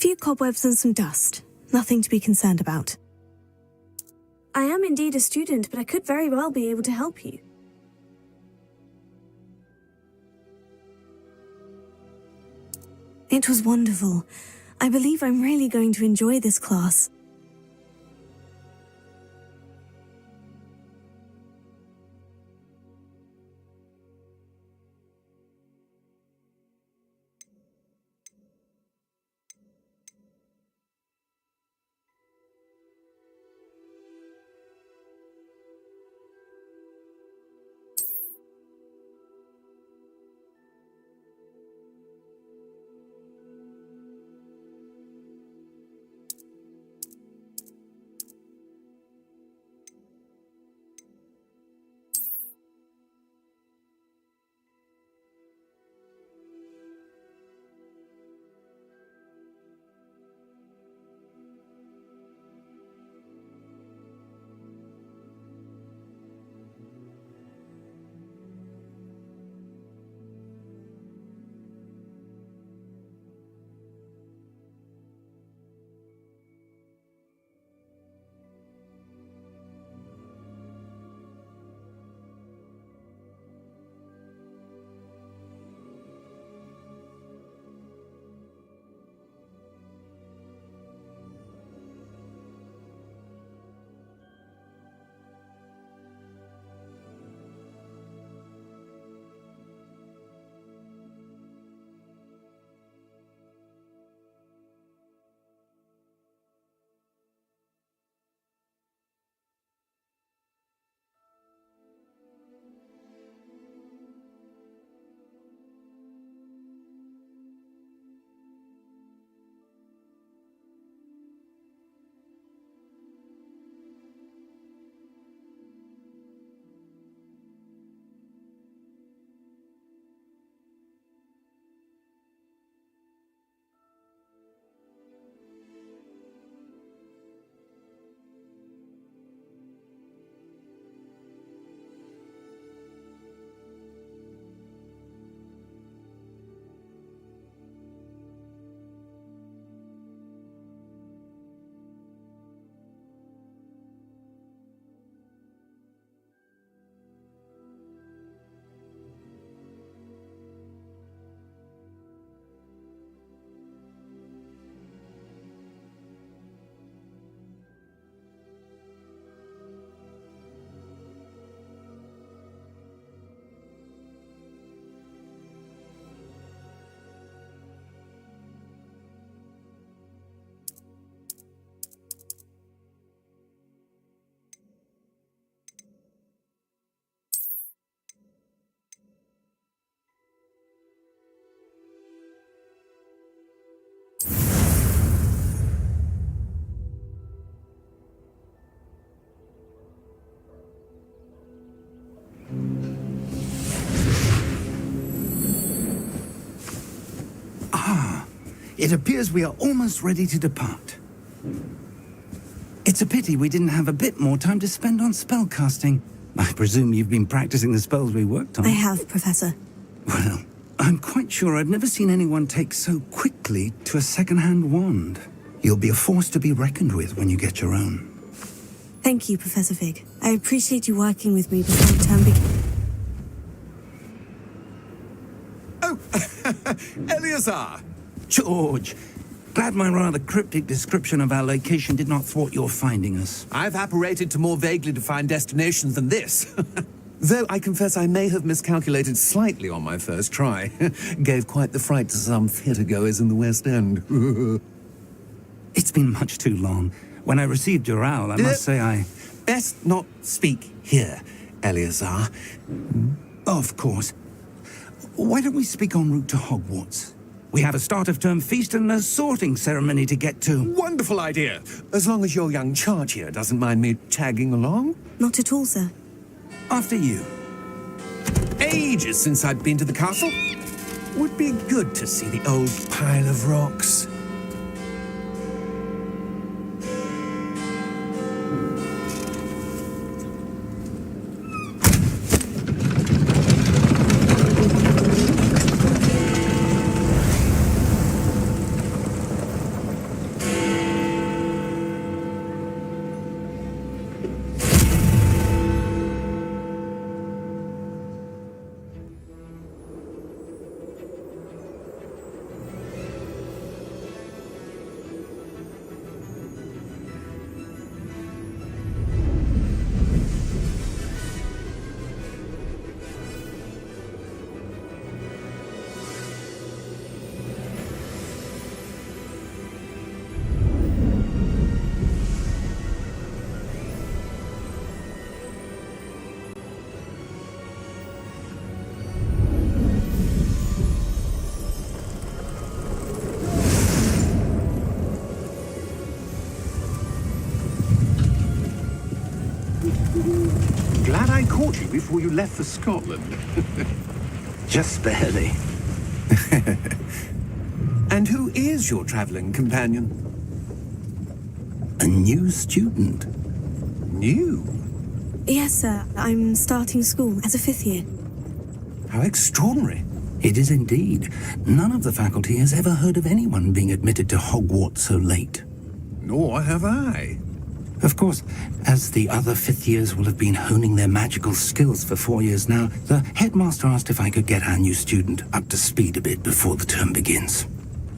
few cobwebs and some dust. Nothing to be concerned about. I am indeed a student, but I could very well be able to help you. It was wonderful. I believe I'm really going to enjoy this class. It appears we are almost ready to depart. It's a pity we didn't have a bit more time to spend on spellcasting. I presume you've been practicing the spells we worked on. I have, Professor. Well, I'm quite sure I've never seen anyone take so quickly to a second-hand wand. You'll be a force to be reckoned with when you get your own. Thank you, Professor Fig. I appreciate you working with me before the term begins. Oh, Eleazar! George, glad my rather cryptic description of our location did not thwart your finding us. I've apparated to more vaguely defined destinations than this. Though I confess I may have miscalculated slightly on my first try. Gave quite the fright to some theatre-goers in the West End. It's been much too long. When I received your owl, I must say I... Best not speak here, Eleazar. Of course. Why don't we speak en route to Hogwarts? We have a start-of-term feast and a sorting ceremony to get to. Wonderful idea. As long as your young charge here doesn't mind me tagging along. Not at all, sir. After you. Ages since I'd been to the castle. Would be good to see the old pile of rocks. before you left for Scotland. Just barely. And who is your traveling companion? A new student. New? Yes, sir. I'm starting school as a 5th year. How extraordinary. It is indeed. None of the faculty has ever heard of anyone being admitted to Hogwarts so late. Nor have I. Of course, as the other 5th years will have been honing their magical skills for 4 years now, the headmaster asked if I could get our new student up to speed a bit before the term begins.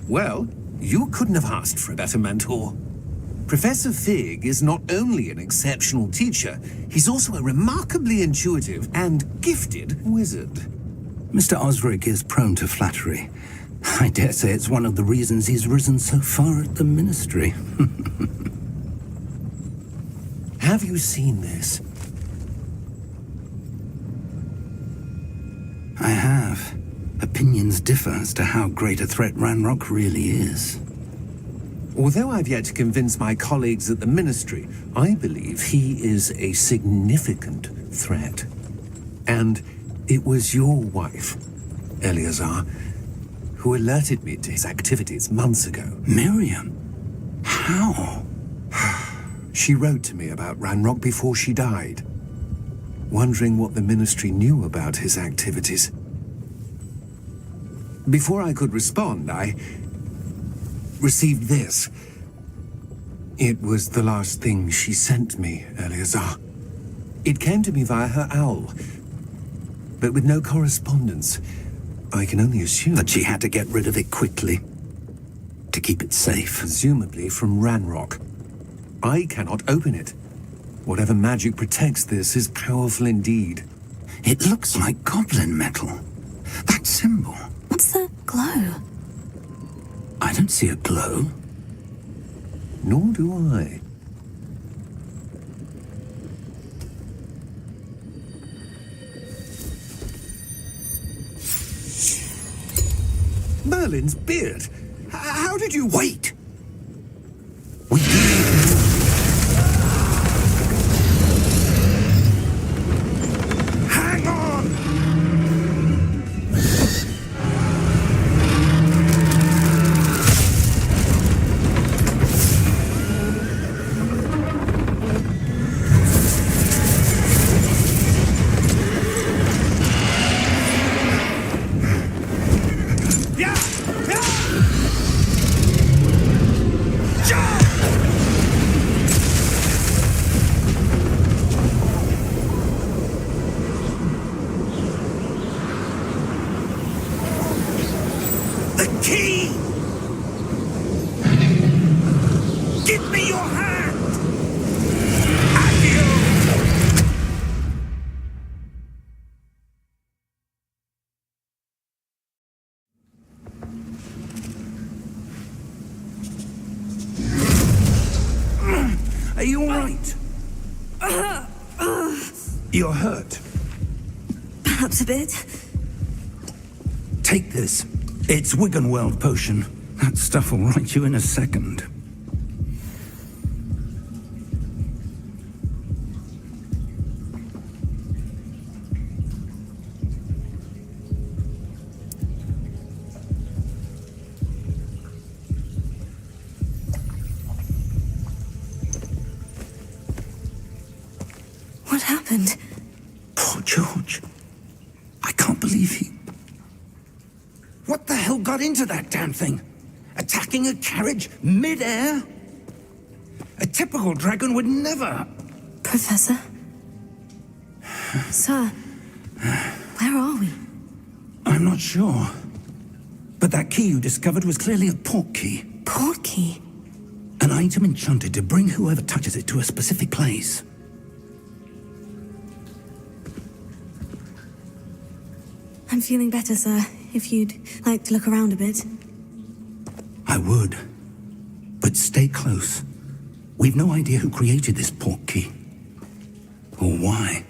Well, you couldn't have asked for a better mentor. Professor Fig is not only an exceptional teacher, he's also a remarkably intuitive and gifted wizard. Mr. Osric is prone to flattery. I dare say it's one of the reasons he's risen so far at the ministry. Have you seen this? I have. Opinions differ as to how great a threat Ranrock really is. Although I've yet to convince my colleagues at the Ministry, I believe he is a significant threat. And it was your wife, Eleazar, who alerted me to his activities months ago. Miriam? How? She wrote to me about Ranrock before she died, wondering what the Ministry knew about his activities. Before I could respond, I received this. It was the last thing she sent me, Eleazar. It came to me via her owl, but with no correspondence. I can only assume That she had to get rid of it quickly. To keep it safe. presumably from Ranrock. I cannot open it. Whatever magic protects this is powerful indeed. It looks like goblin metal. That symbol. What's the glow? I don't see a glow. Nor do I. Merlin's beard. How did you... Wait! We Hang on! Yeah! Yeah! Jump! The key! Give me your hand! Adieu! Are you all right? You're hurt. Perhaps a bit. Take this. It's Wiggenweld potion. That stuff will right you in a second. What happened? Poor George. I can't believe he... What the hell got into that damn thing? Attacking a carriage mid-air? A typical dragon would never... Professor? Sir, where are we? I'm not sure. But that key you discovered was clearly a port key. Port key? An item enchanted to bring whoever touches it to a specific place. I'm feeling better, sir. If you'd like to look around a bit. I would. But stay close. We've no idea who created this port key. Or why.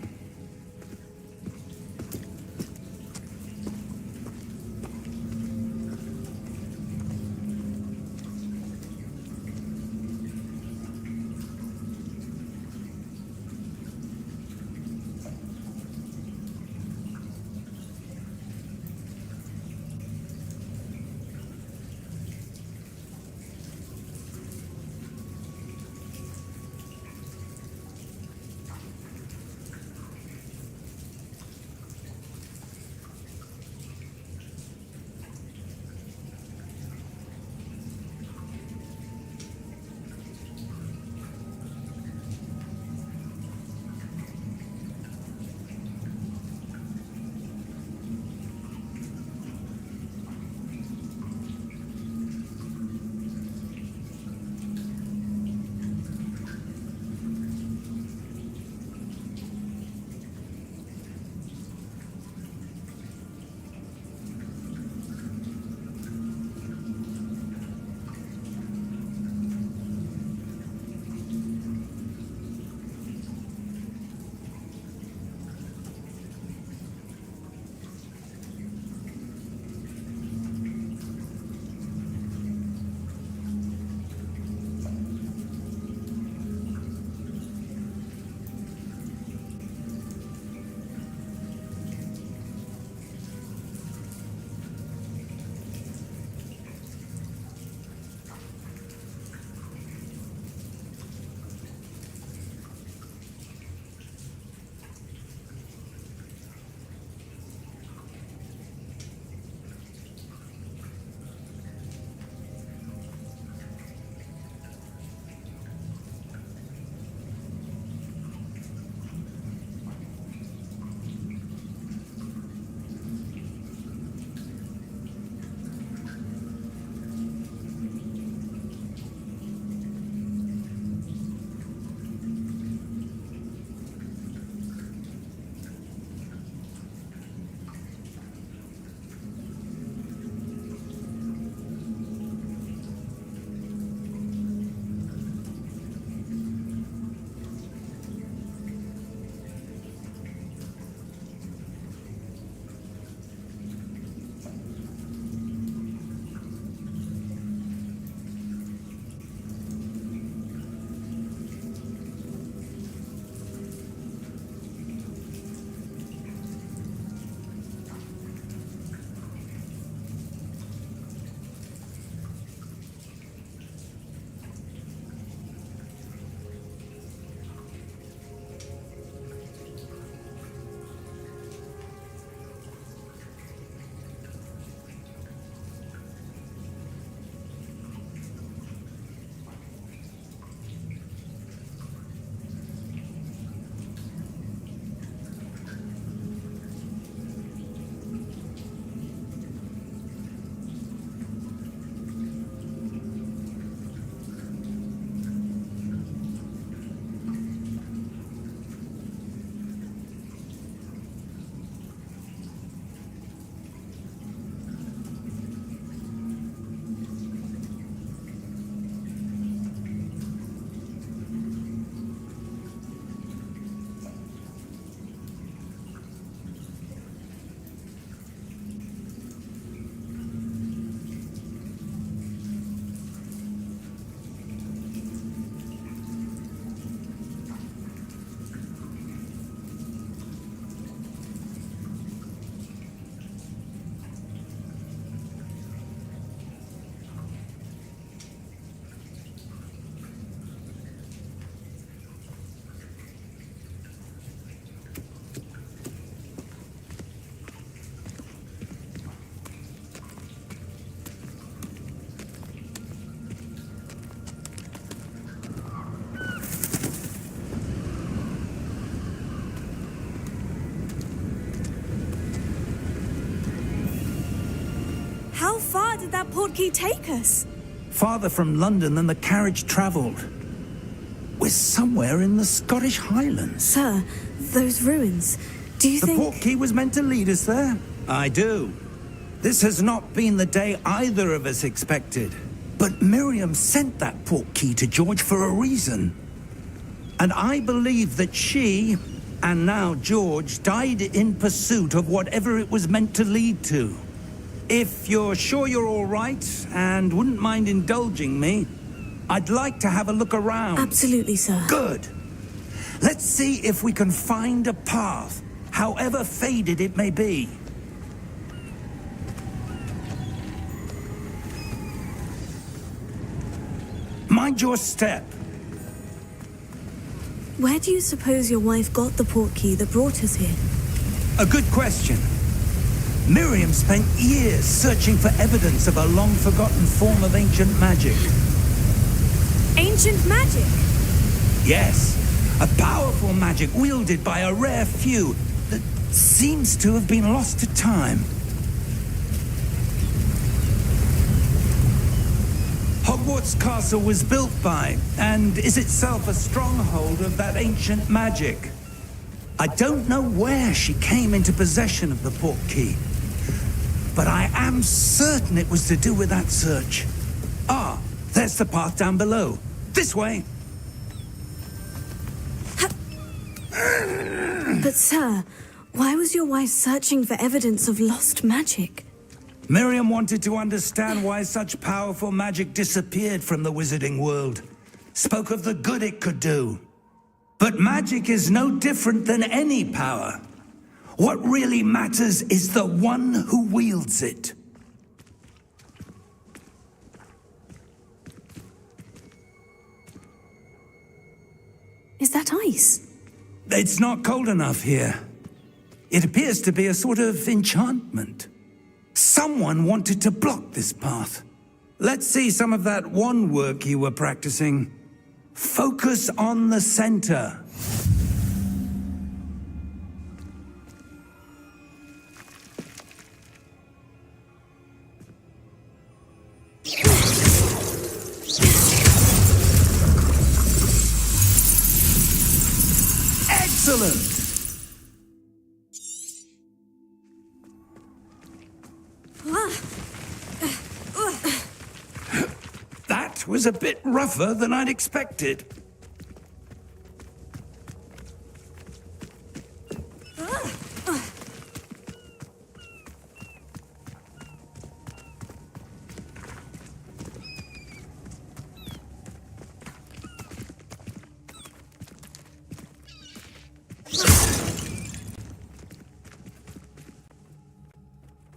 How far did that portkey take us? Farther from London than the carriage travelled. We're somewhere in the Scottish Highlands. Sir, those ruins. Do you The think... portkey was meant to lead us there? I do. This has not been the day either of us expected. But Miriam sent that portkey to George for a reason. And I believe that she, and now George, died in pursuit of whatever it was meant to lead to. If you're sure you're all right, and wouldn't mind indulging me, I'd like to have a look around. Absolutely, sir. Good. Let's see if we can find a path, however faded it may be. Mind your step. Where do you suppose your wife got the portkey that brought us here? A good question. Miriam spent years searching for evidence of a long-forgotten form of ancient magic. Ancient magic? Yes, a powerful magic wielded by a rare few that seems to have been lost to time. Hogwarts Castle was built by, and is itself a stronghold of that ancient magic. I don't know where she came into possession of the portkey, but I am certain it was to do with that search. Ah, there's the path down below. This way. But sir, why was your wife searching for evidence of lost magic? Miriam wanted to understand why such powerful magic disappeared from the wizarding world. Spoke of the good it could do. But magic is no different than any power. What really matters is the one who wields it. Is that ice? It's not cold enough here. It appears to be a sort of enchantment. Someone wanted to block this path. Let's see some of that wand work you were practicing. Focus on the center. Excellent! That was a bit rougher than I'd expected.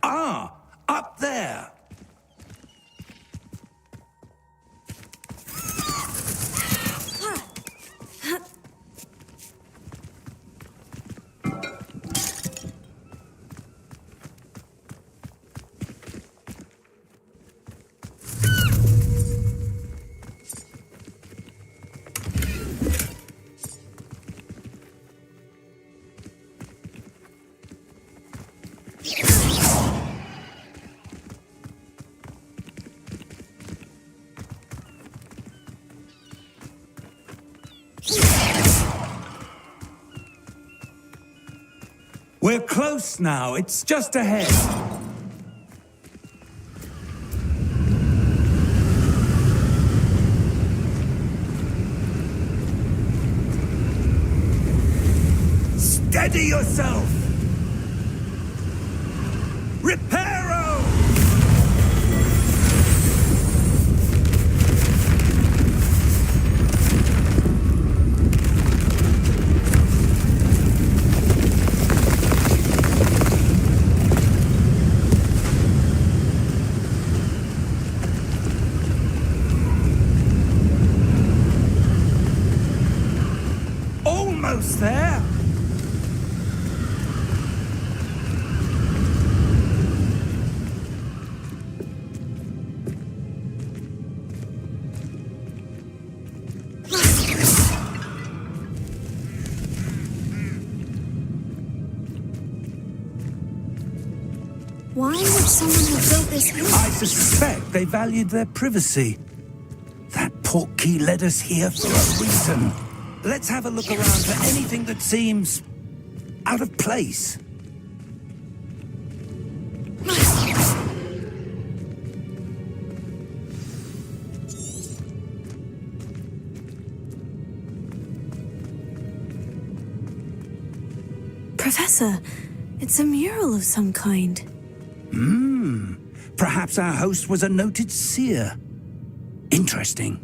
Ah, up there. We're close now. It's just ahead. Steady yourself! Reparo! Almost there. Why would someone have built this here? I suspect they valued their privacy. That portkey led us here for a reason. Let's have a look around for anything that seems out of place. Professor, it's a mural of some kind. Perhaps our host was a noted seer. Interesting.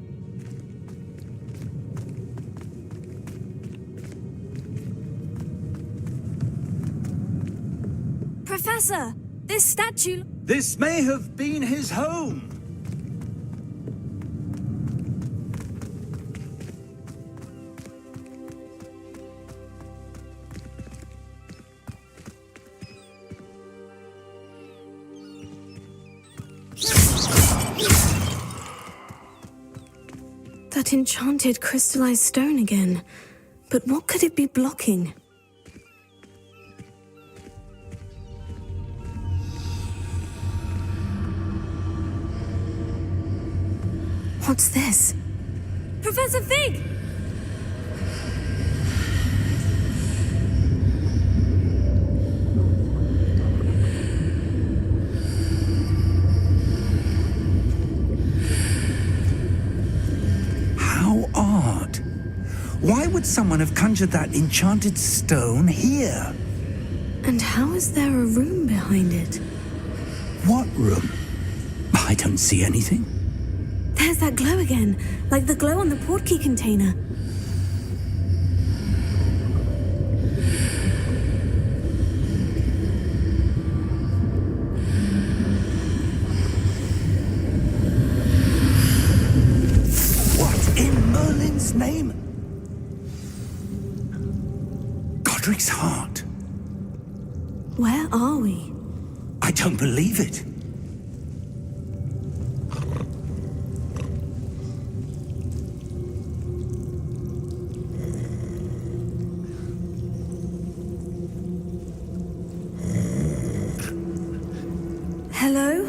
Professor, this statue... This may have been his home. That enchanted crystallized stone again. But what could it be blocking? What's this? Professor Fig! How odd. Why would someone have conjured that enchanted stone here? And how is there a room behind it? What room? I don't see anything. There's that glow again, like the glow on the portkey container. What in Merlin's name? Godric's heart. Where are we? I don't believe it. Hello?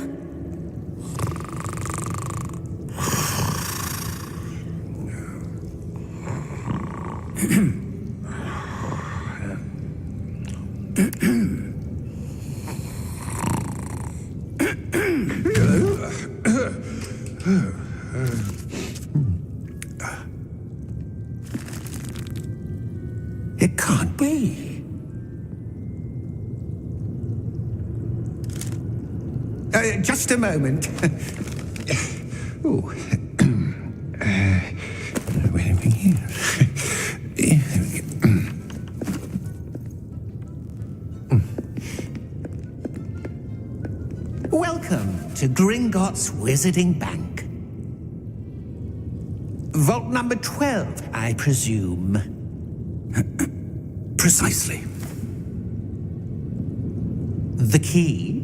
It can't be. Just a moment. Oh. Wait a minute. Welcome to Gringotts Wizarding Bank. Vault number 12, I presume. Precisely. The key?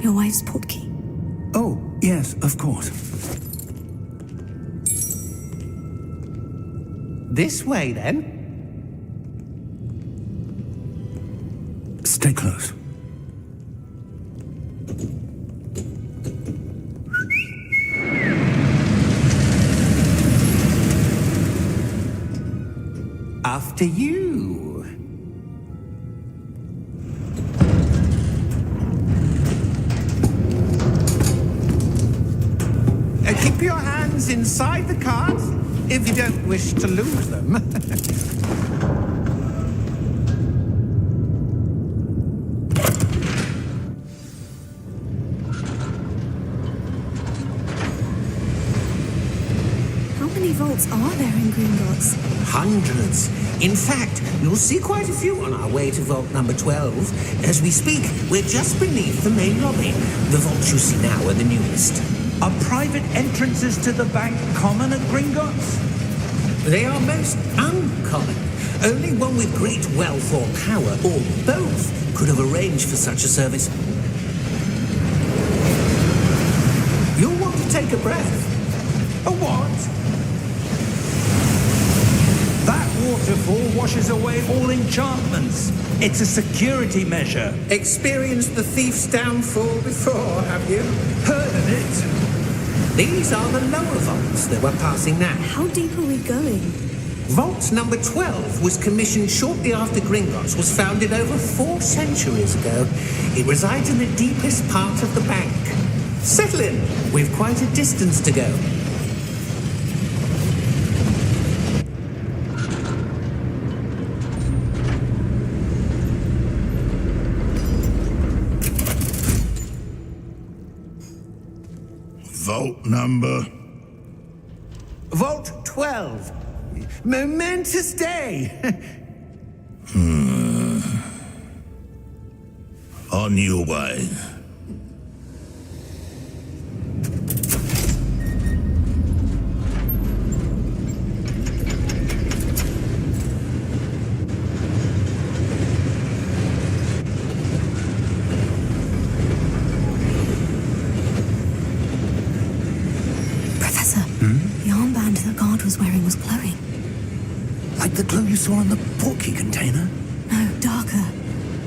Your wife's portkey. Oh, yes, of course. This way, then. Stay close. After you. Keep your hands inside the cart if you don't wish to lose them. How many vaults are there in Gringotts? Hundreds. In fact, you'll see quite a few on our way to vault number 12. As we speak, we're just beneath the main lobby. The vaults you see now are the newest. Are private entrances to the bank common at Gringotts? They are most uncommon. Only one with great wealth or power, or both, could have arranged for such a service. You'll want to take a breath. A what? That water waterfall washes away all enchantments. It's a security measure. Experienced the thief's downfall before, have you? Heard of it? These are the lower vaults that we're passing now. How deep are we going? Vault number 12 was commissioned shortly after Gringotts was founded over 4 centuries ago. It resides in the deepest part of the bank. Settle in. We've quite a distance to go. Vault number? Vault 12. Momentous day. On your way. Professor, the armband the guard was wearing was glowing. Like the glow you saw on the portkey container? No, darker.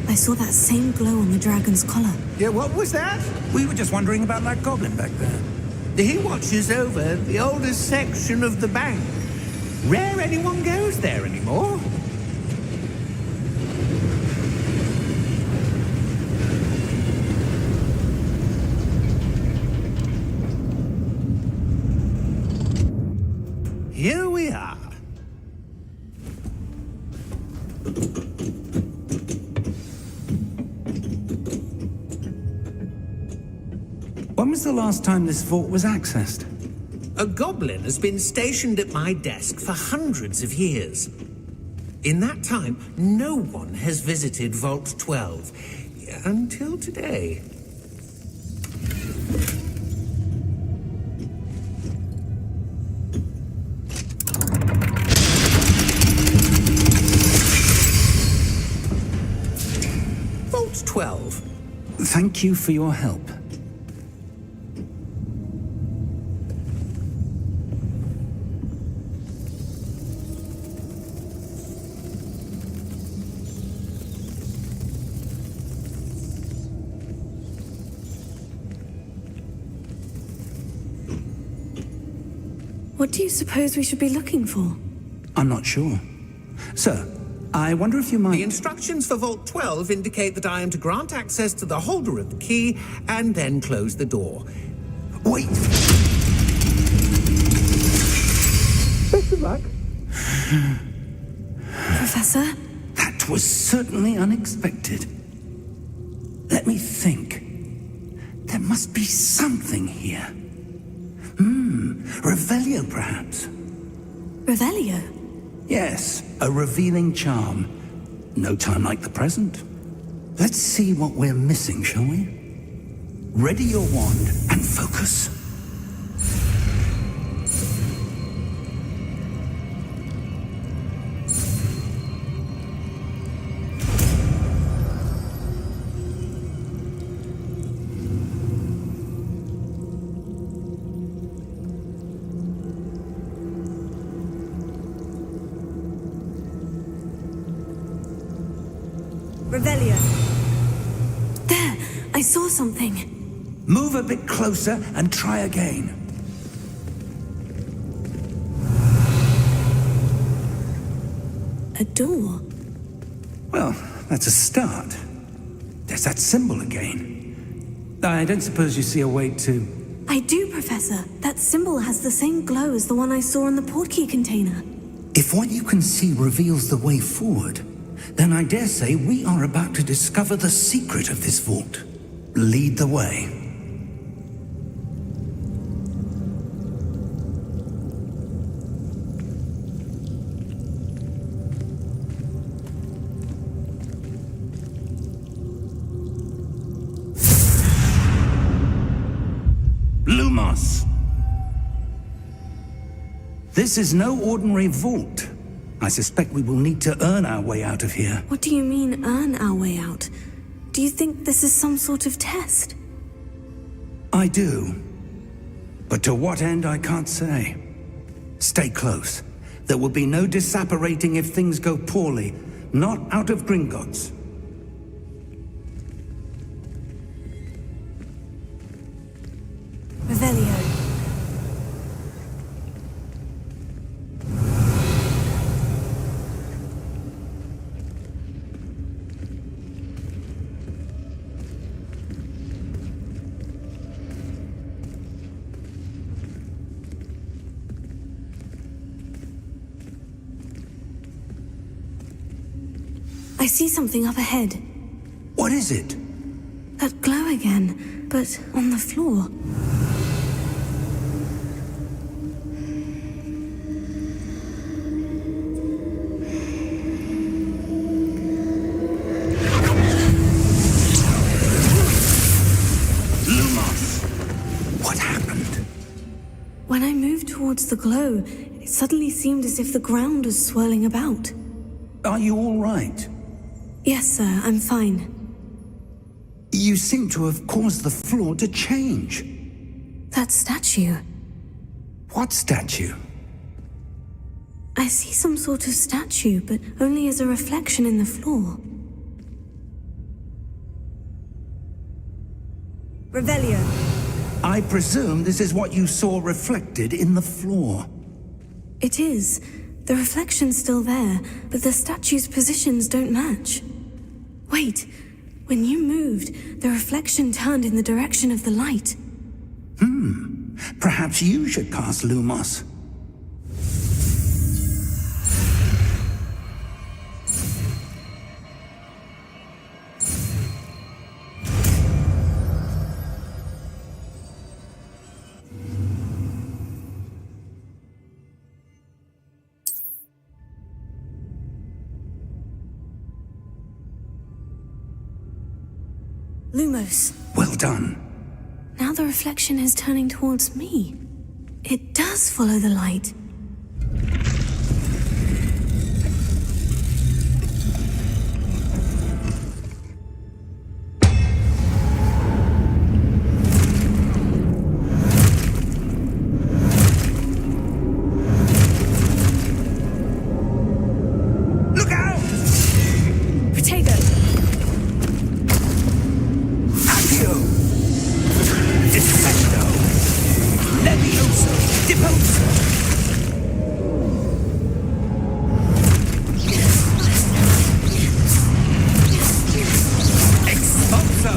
I saw that same glow on the dragon's collar. Yeah, what was that? We were just wondering about that goblin back there. He watches over the oldest section of the bank. Rare anyone goes there anymore. Here we are. When was the last time this vault was accessed? A goblin has been stationed at my desk for hundreds of years. In that time, no one has visited Vault 12 until today. Vault 12. Thank you for your help. What do you suppose we should be looking for? I'm not sure. Sir, I wonder if you The might... instructions for Vault 12 indicate that I am to grant access to the holder of the key and then close the door. Wait! Best of luck. Professor? That was certainly unexpected. Let me think. There must be something here. Revelio, perhaps? Revelio? Yes, a revealing charm. No time like the present. Let's see what we're missing, shall we? Ready your wand and focus. Revelio. There! I saw something. Move a bit closer and try again. A door. Well, that's a start. There's that symbol again. I don't suppose you see a way to... I do, Professor. That symbol has the same glow as the one I saw in the portkey container. If what you can see reveals the way forward, then I dare say we are about to discover the secret of this vault. Lead the way. Lumos! This is no ordinary vault. I suspect we will need to earn our way out of here. What do you mean, earn our way out? Do you think this is some sort of test? I do. But to what end, I can't say. Stay close. There will be no disapparating if things go poorly. Not out of Gringotts. Revelio. I see something up ahead. What is it? That glow again, but on the floor. Lumos! What happened? When I moved towards the glow, it suddenly seemed as if the ground was swirling about. Are you all right? Yes, sir, I'm fine. You seem to have caused the floor to change. That statue. What statue? I see some sort of statue, but only as a reflection in the floor. Revelio. I presume this is what you saw reflected in the floor. It is. The reflection's still there, but the statue's positions don't match. Wait, when you moved, the reflection turned in the direction of the light. Perhaps you should cast Lumos. Lumos. Well done. Now the reflection is turning towards me. It does follow the light. Look out! Protego! Accio! Defendo! Levioso! Deposo! Expulso!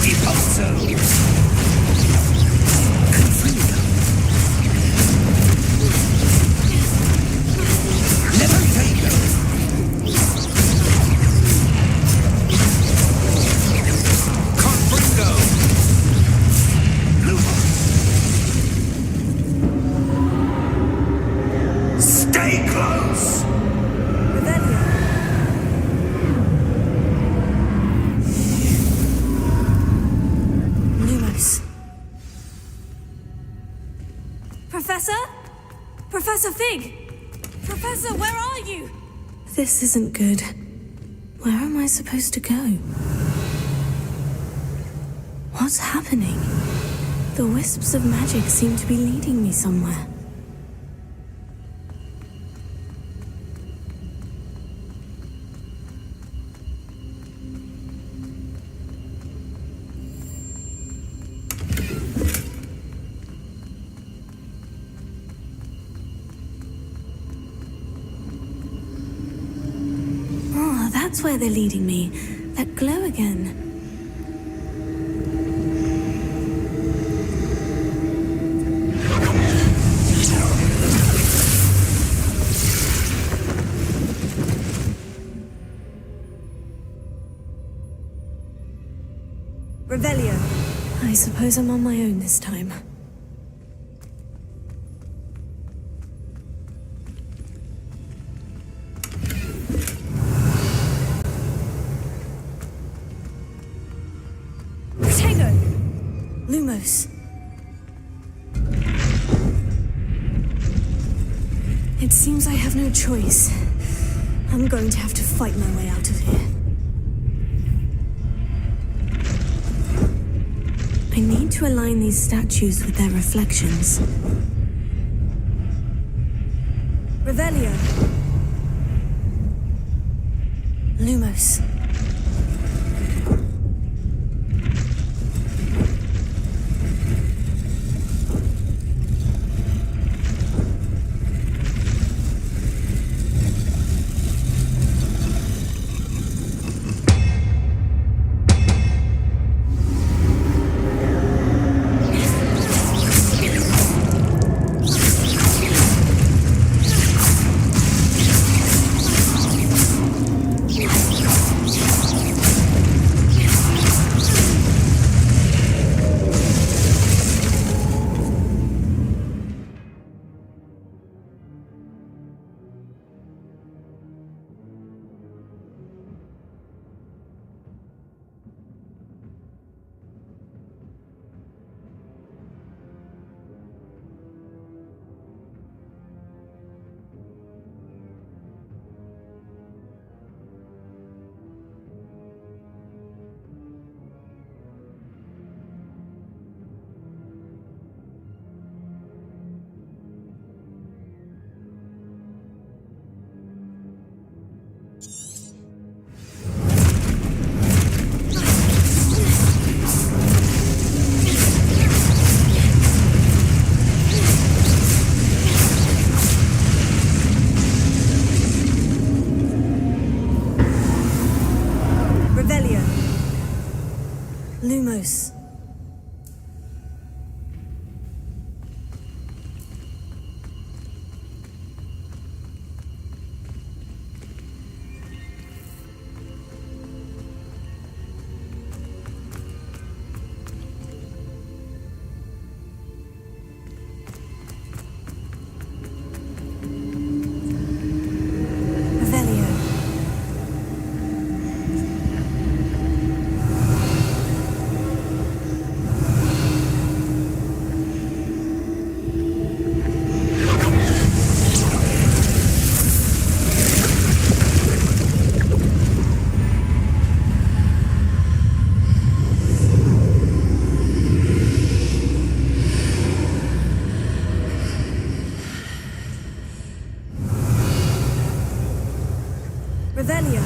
Deposo! Confuso! Levitago! Confringo! Lumos! Stay close! Revelio. Lumos. Professor? Professor Fig! Professor, where are you? This isn't good. Where am I supposed to go? What's happening? The wisps of magic seem to be leading me somewhere. Oh, that's where they're leading me. That glow again. Revelio. I suppose I'm on my own this time. Protego! Lumos. It seems I have no choice. I'm going to have to fight my way out of here. I need to align these statues with their reflections. Revelio. Lumos. Revelio. Lumos. Revelio. Revelio.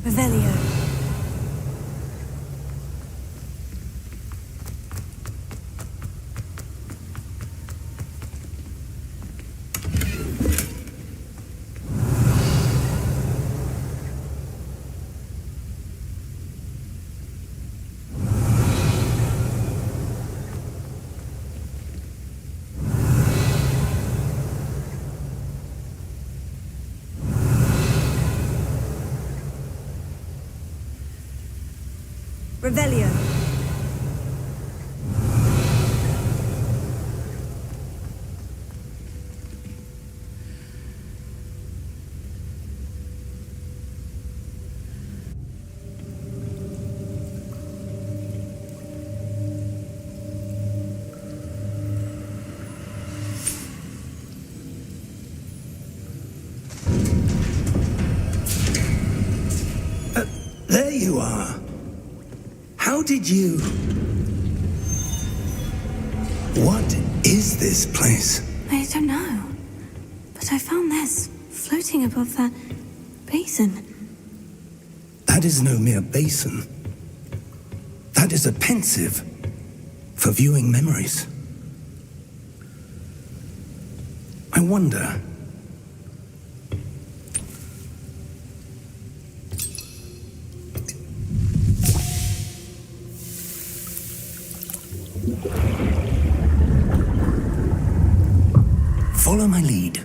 Revelio. Revelio. There you are. How did you... What is this place? I don't know. But I found this floating above that basin. That is no mere basin. That is a pensive for viewing memories. I wonder... Follow my lead.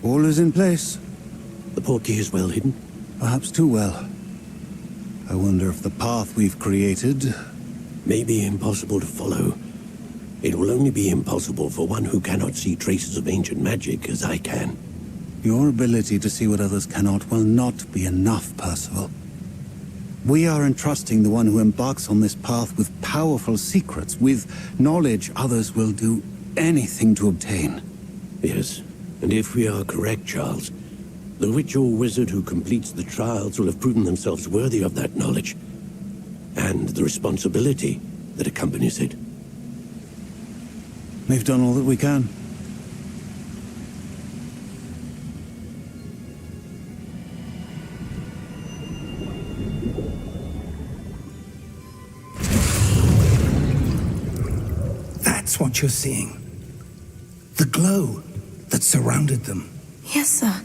All is in place. The portkey is well hidden. Perhaps too well. I wonder if the path we've created... May be impossible to follow. It will only be impossible for one who cannot see traces of ancient magic as I can. Your ability to see what others cannot will not be enough, Percival. We are entrusting the one who embarks on this path with powerful secrets, with knowledge others will do anything to obtain. Yes, and if we are correct, Charles, the witch or wizard who completes the trials will have proven themselves worthy of that knowledge, and the responsibility that accompanies it. We've done all that we can. That's what you're seeing. The glow that surrounded them. Yes, sir.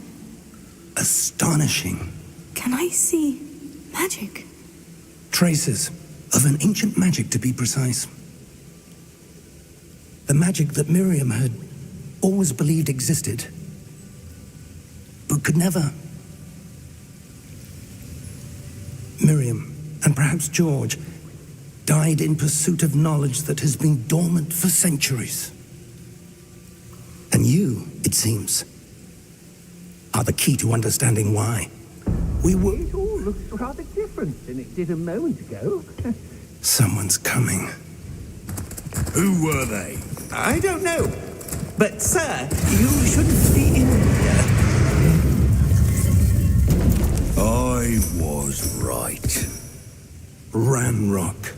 Astonishing. Can I see magic? Traces of an ancient magic, to be precise. The magic that Miriam had always believed existed, but could never. Miriam, and perhaps George, died in pursuit of knowledge that has been dormant for centuries. And you, it seems, are the key to understanding why. It all looks rather different than it did a moment ago. Someone's coming. Who were they? I don't know. But, sir, you shouldn't be in here. I was right. Ranrock.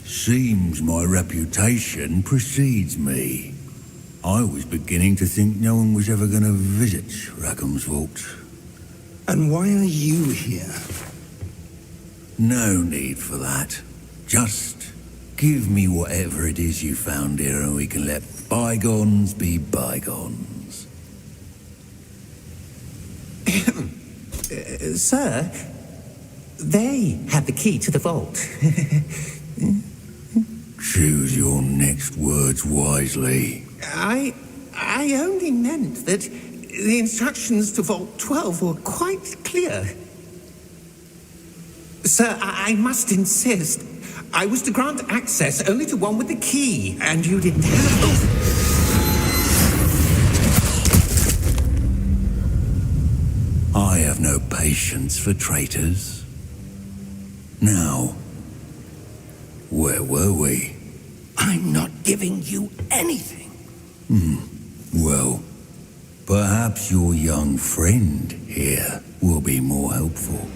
Seems my reputation precedes me. I was beginning to think no one was ever going to visit Rackham's Vault. And why are you here? No need for that. Just give me whatever it is you found here and we can let bygones be bygones. Sir, they had the key to the vault. Choose your next words wisely. I only meant that the instructions to Vault 12 were quite clear. Sir, I must insist. I was to grant access only to one with the key, and you didn't have... I have no patience for traitors. Now, where were we? I'm not giving you anything. Well, perhaps your young friend here will be more helpful.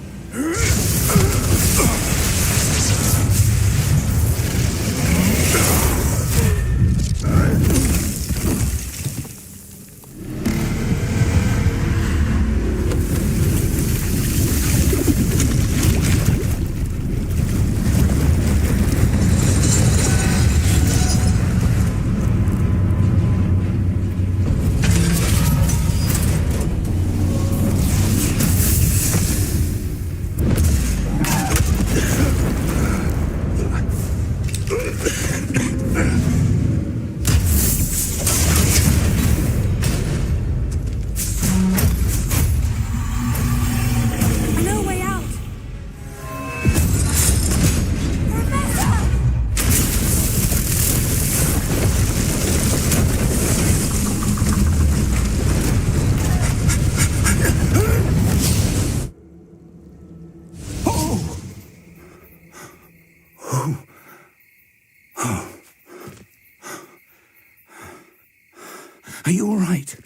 Are you all right?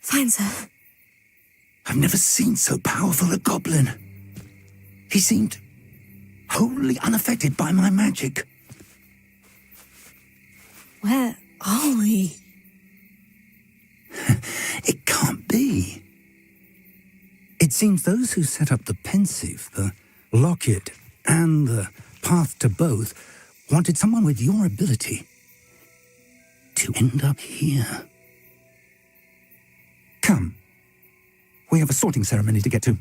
Fine, sir. I've never seen so powerful a goblin. He seemed wholly unaffected by my magic. Where are we? It can't be. It seems those who set up the pensive, the locket, and the path to both wanted someone with your ability to end up here. Come. We have a sorting ceremony to get to.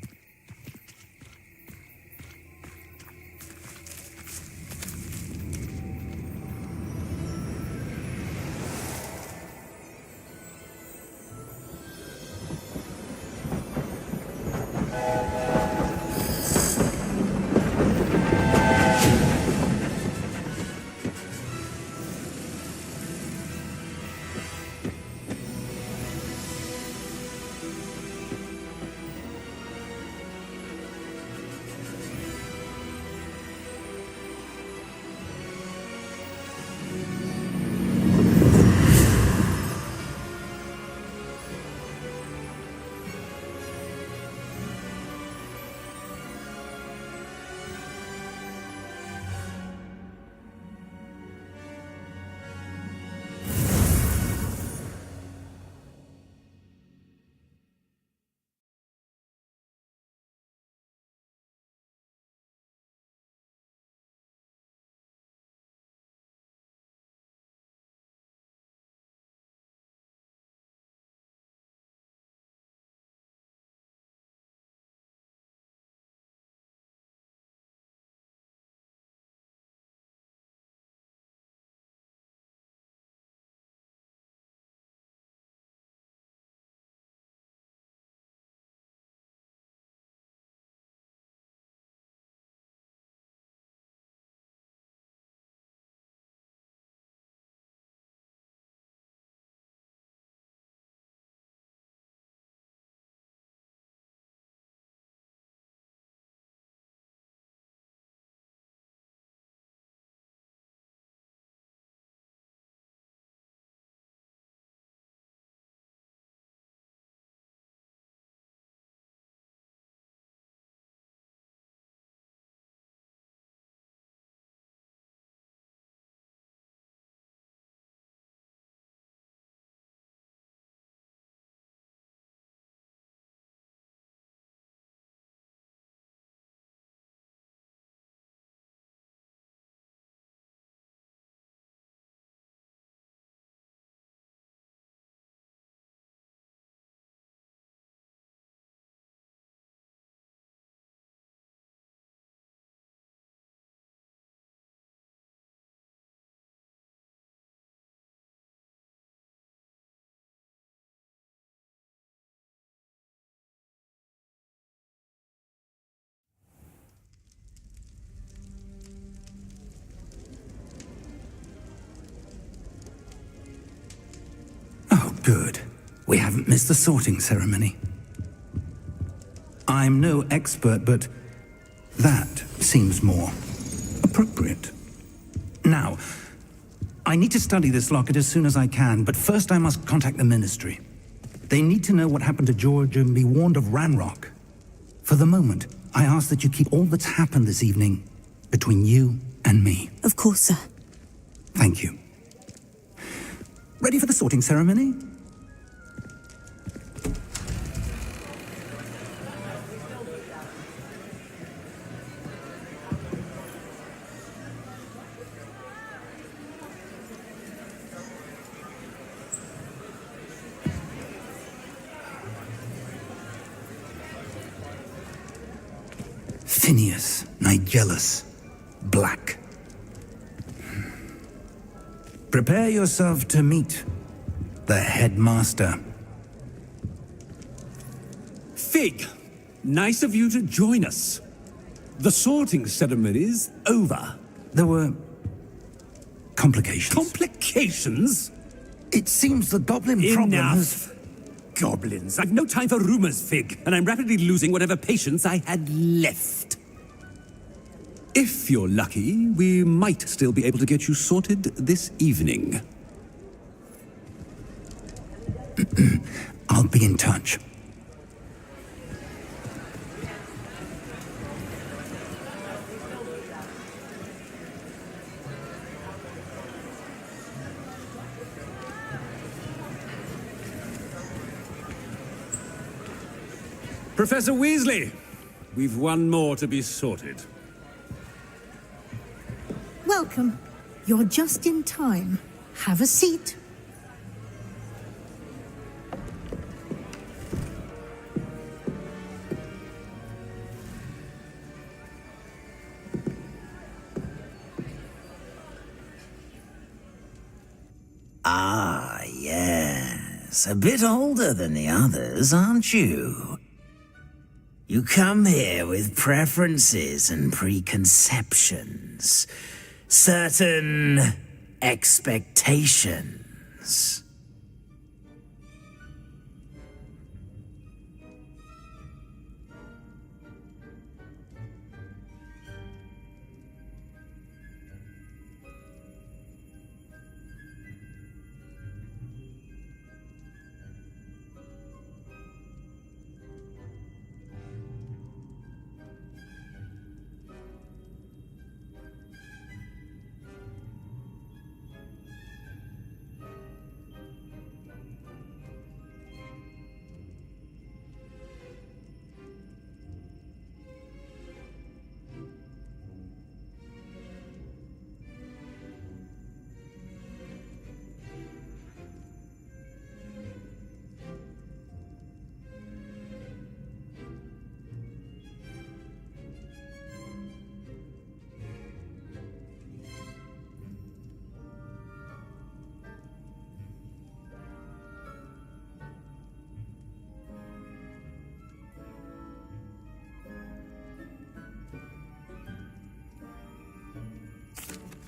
Good. We haven't missed the sorting ceremony. I'm no expert, but that seems more appropriate. Now, I need to study this locket as soon as I can, but first I must contact the Ministry. They need to know what happened to George and be warned of Ranrock. For the moment, I ask that you keep all that's happened this evening between you and me. Of course, sir. Thank you. Ready for the sorting ceremony? Phineas, Nigellus, Black. Prepare yourself to meet the headmaster. Fig, nice of you to join us. The sorting ceremony's over. There were complications. Complications? It seems the goblin problem has... Enough. Goblins. I've no time for rumors, Fig, and I'm rapidly losing whatever patience I had left. If you're lucky, we might still be able to get you sorted this evening. I'll be in touch. Professor Weasley, we've one more to be sorted. Welcome. You're just in time. Have a seat. Ah, yes. A bit older than the others, aren't you? You come here with preferences and preconceptions. Certain expectations.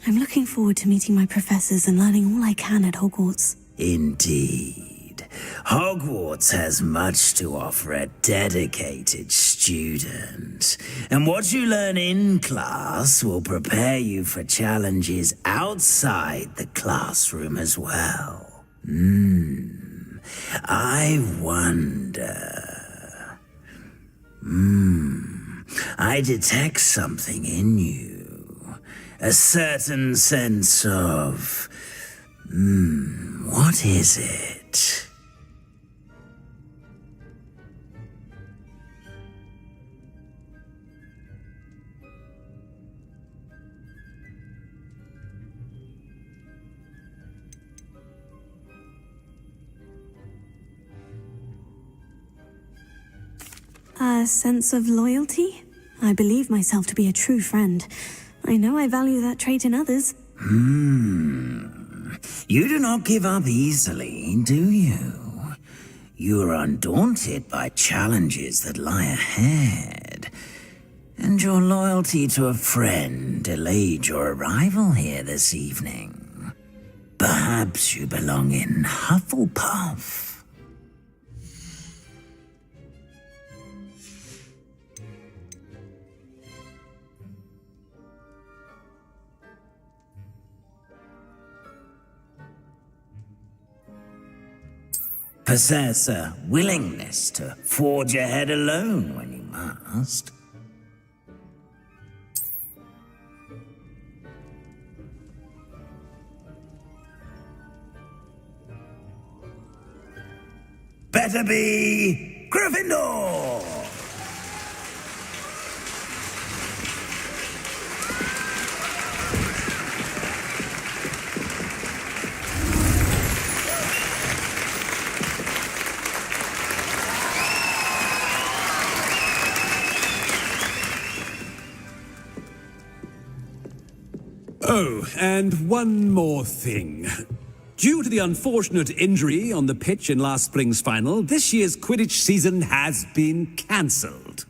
I'm looking forward to meeting my professors and learning all I can at Hogwarts. Indeed. Hogwarts has much to offer a dedicated student. And what you learn in class will prepare you for challenges outside the classroom as well. I wonder... I detect something in you. A certain sense of... what is it? A sense of loyalty? I believe myself to be a true friend. I know I value that trait in others. You do not give up easily, do you? You are undaunted by challenges that lie ahead. And your loyalty to a friend delayed your arrival here this evening. Perhaps you belong in Hufflepuff. Possess a willingness to forge ahead alone when you must. Better be Gryffindor! Oh, and one more thing. Due to the unfortunate injury on the pitch in last spring's final, this year's Quidditch season has been cancelled.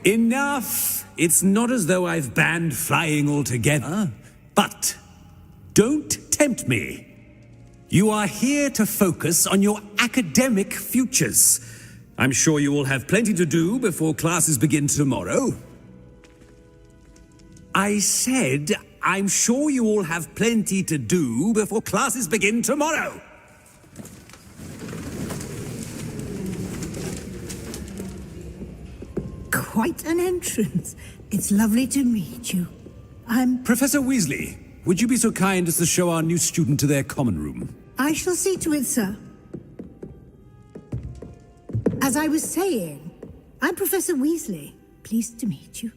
Enough! It's not as though I've banned flying altogether, but don't tempt me. You are here to focus on your academic futures. I'm sure you will have plenty to do before classes begin tomorrow. I said, I'm sure you all have plenty to do before classes begin tomorrow. Quite an entrance. It's lovely to meet you. I'm... Professor Weasley, would you be so kind as to show our new student to their common room? I shall see to it, sir. As I was saying, I'm Professor Weasley. Pleased to meet you.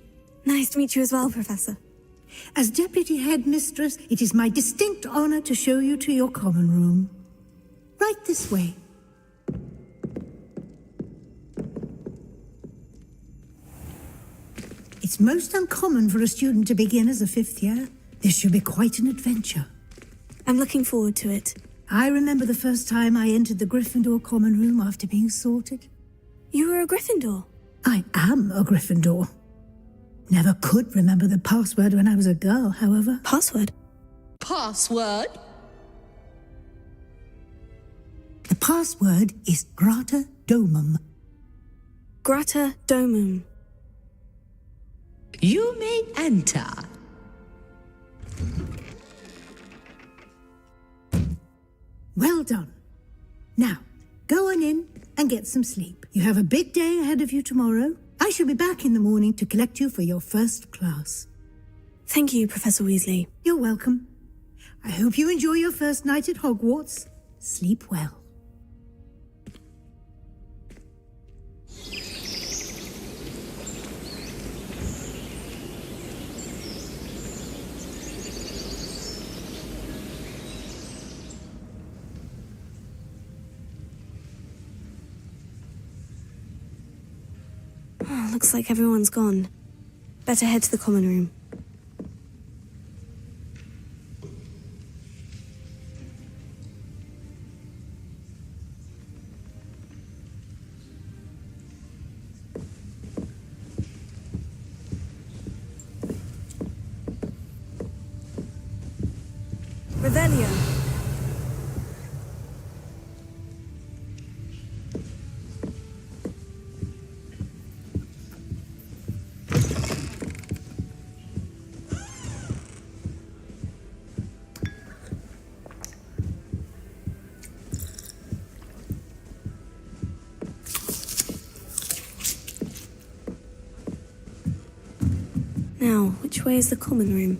Nice to meet you as well, Professor. As Deputy Headmistress, it is my distinct honor to show you to your common room. Right this way. It's most uncommon for a student to begin as a fifth year. This should be quite an adventure. I'm looking forward to it. I remember the first time I entered the Gryffindor common room after being sorted. You were a Gryffindor? I am a Gryffindor. Never could remember the password when I was a girl, however. Password? Password? The password is Grata Domum. Grata Domum. You may enter. Well done. Now, go on in and get some sleep. You have a big day ahead of you tomorrow. I shall be back in the morning to collect you for your first class. Thank you, Professor Weasley. You're welcome. I hope you enjoy your first night at Hogwarts. Sleep well. Oh, looks like everyone's gone. Better head to the common room. Revelio. Now, which way is the common room?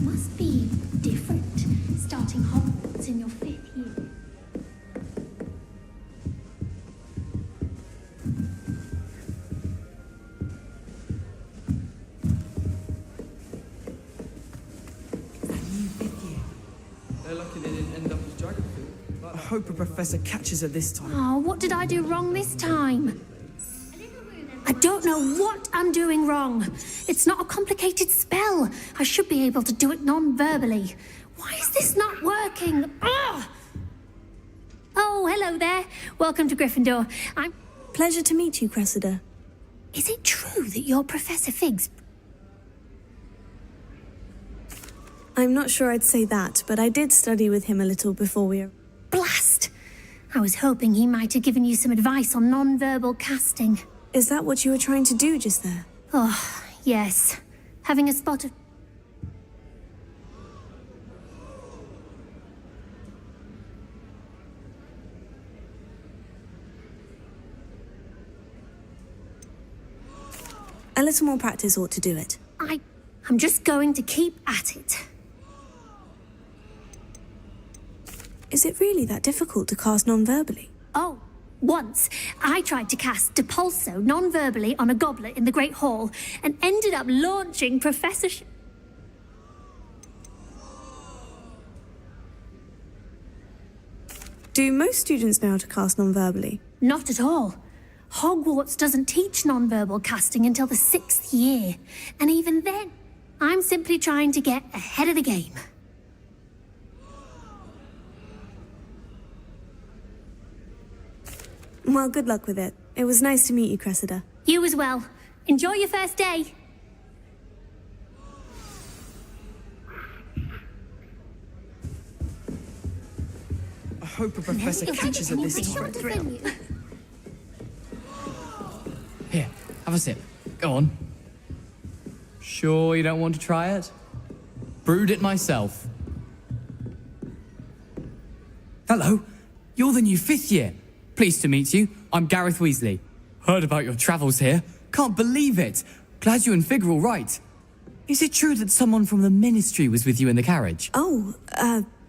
Must be different starting Hogwarts in your 5th year. hope a professor catches her this time. Oh, what did I do wrong this time? I don't know what I'm doing wrong. It's not a complicated spell. I should be able to do it non-verbally. Why is this not working? Ugh! Oh, hello there. Welcome to Gryffindor. Pleasure to meet you, Cressida. Is it true that you're Professor Fig's... I'm not sure I'd say that, but I did study with him a little before we... Blast! I was hoping he might have given you some advice on non-verbal casting. Is that what you were trying to do just there? Oh, yes. Having a spot of... A little more practice ought to do it. I'm just going to keep at it. Is it really that difficult to cast non-verbally? Oh, once I tried to cast Depulso non-verbally on a goblet in the Great Hall and ended up launching Professorship. Do most students know how to cast non-verbally? Not at all. Hogwarts doesn't teach non-verbal casting until the 6th year. And even then, I'm simply trying to get ahead of the game. Well, good luck with it. It was nice to meet you, Cressida. You as well. Enjoy your first day. I hope a professor catches her this time. Here, have a sip. Go on. Sure you don't want to try it? Brewed it myself. Hello, you're the new 5th year. Pleased to meet you. I'm Gareth Weasley. Heard about your travels here. Can't believe it. Glad you and Fig are all right. Is it true that someone from the Ministry was with you in the carriage? Oh,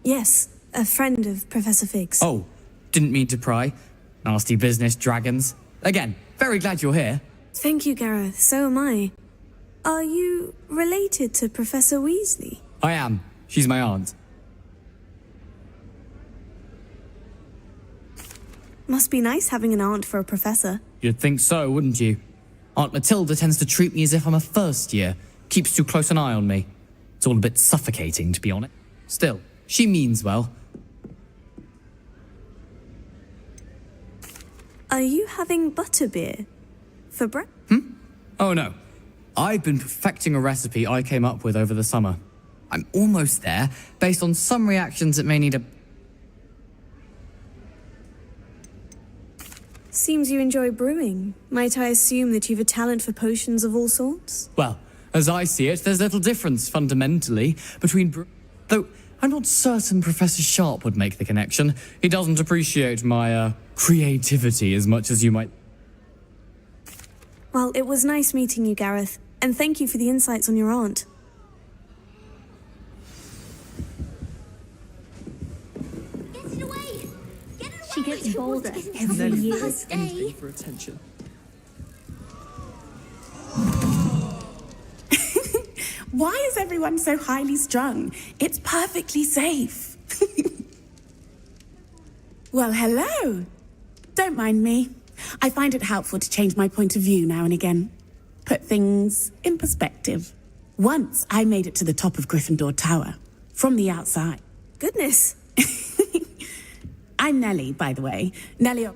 yes. A friend of Professor Fig's. Oh, didn't mean to pry. Nasty business, dragons. Again, very glad you're here. Thank you, Gareth. So am I. Are you related to Professor Weasley? I am. She's my aunt. Must be nice having an aunt for a professor. You'd think so, wouldn't you? Aunt Matilda tends to treat me as if I'm a first year. Keeps too close an eye on me. It's all a bit suffocating, to be honest. Still, she means well. Are you having butterbeer for breakfast? Oh no. I've been perfecting a recipe I came up with over the summer. I'm almost there, based on some reactions that may need a... Seems you enjoy brewing. Might I assume that you've a talent for potions of all sorts? Well, as I see it, there's little difference, fundamentally, between though I'm not certain Professor Sharp would make the connection. He doesn't appreciate my, creativity as much as you might... Well, it was nice meeting you, Gareth, and thank you for the insights on your aunt. She gets bolder every year. Anything for attention. Why is everyone so highly strung? It's perfectly safe. Well, hello. Don't mind me. I find it helpful to change my point of view now and again. Put things in perspective. Once I made it to the top of Gryffindor Tower, from the outside. Goodness. I'm Nellie, by the way. Nellie...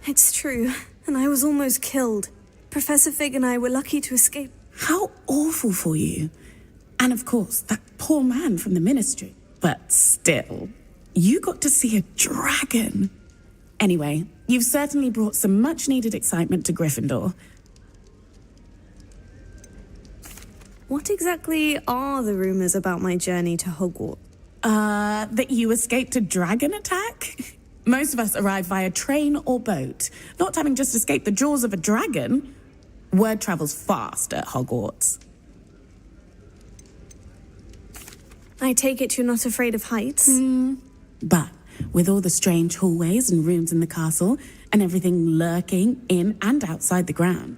It's true, and I was almost killed. Professor Fig and I were lucky to escape. How awful for you. And of course, that poor man from the Ministry. But still, you got to see a dragon. Anyway, you've certainly brought some much-needed excitement to Gryffindor. What exactly are the rumors about my journey to Hogwarts? That you escaped a dragon attack? Most of us arrive via train or boat, not having just escaped the jaws of a dragon. Word travels fast at Hogwarts. I take it you're not afraid of heights? But with all the strange hallways and rooms in the castle, and everything lurking in and outside the ground.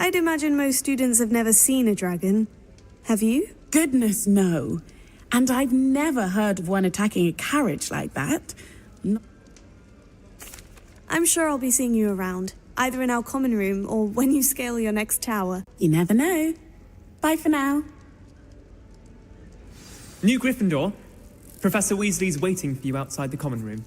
I'd imagine most students have never seen a dragon. Have you? Goodness, no. And I've never heard of one attacking a carriage like that. I'm sure I'll be seeing you around, either in our common room or when you scale your next tower. You never know. Bye for now. New Gryffindor. Professor Weasley's waiting for you outside the common room.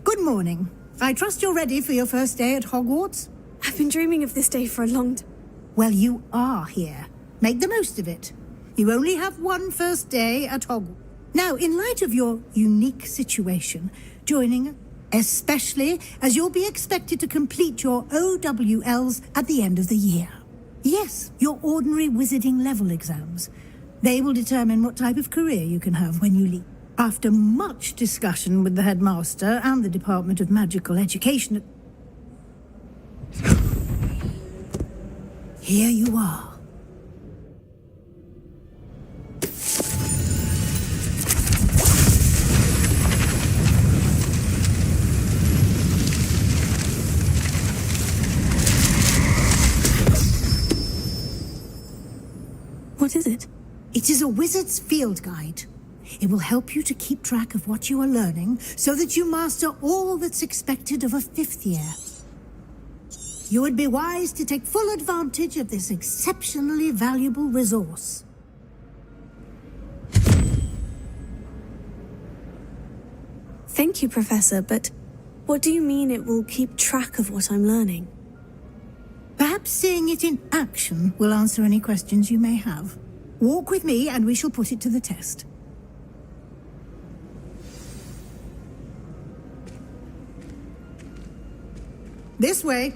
Good morning. I trust you're ready for your first day at Hogwarts? I've been dreaming of this day for a long time. Well, you are here. Make the most of it. You only have one first day at Hogwarts. Now, in light of your unique situation, joining, especially as you'll be expected to complete your OWLs at the end of the year. Yes, your ordinary wizarding level exams. They will determine what type of career you can have when you leave. After much discussion with the headmaster and the Department of Magical Education, here you are. What is it? It is a wizard's field guide. It will help you to keep track of what you are learning so that you master all that's expected of a fifth year. You would be wise to take full advantage of this exceptionally valuable resource. Thank you, Professor, but what do you mean it will keep track of what I'm learning? Perhaps seeing it in action will answer any questions you may have. Walk with me and we shall put it to the test. This way.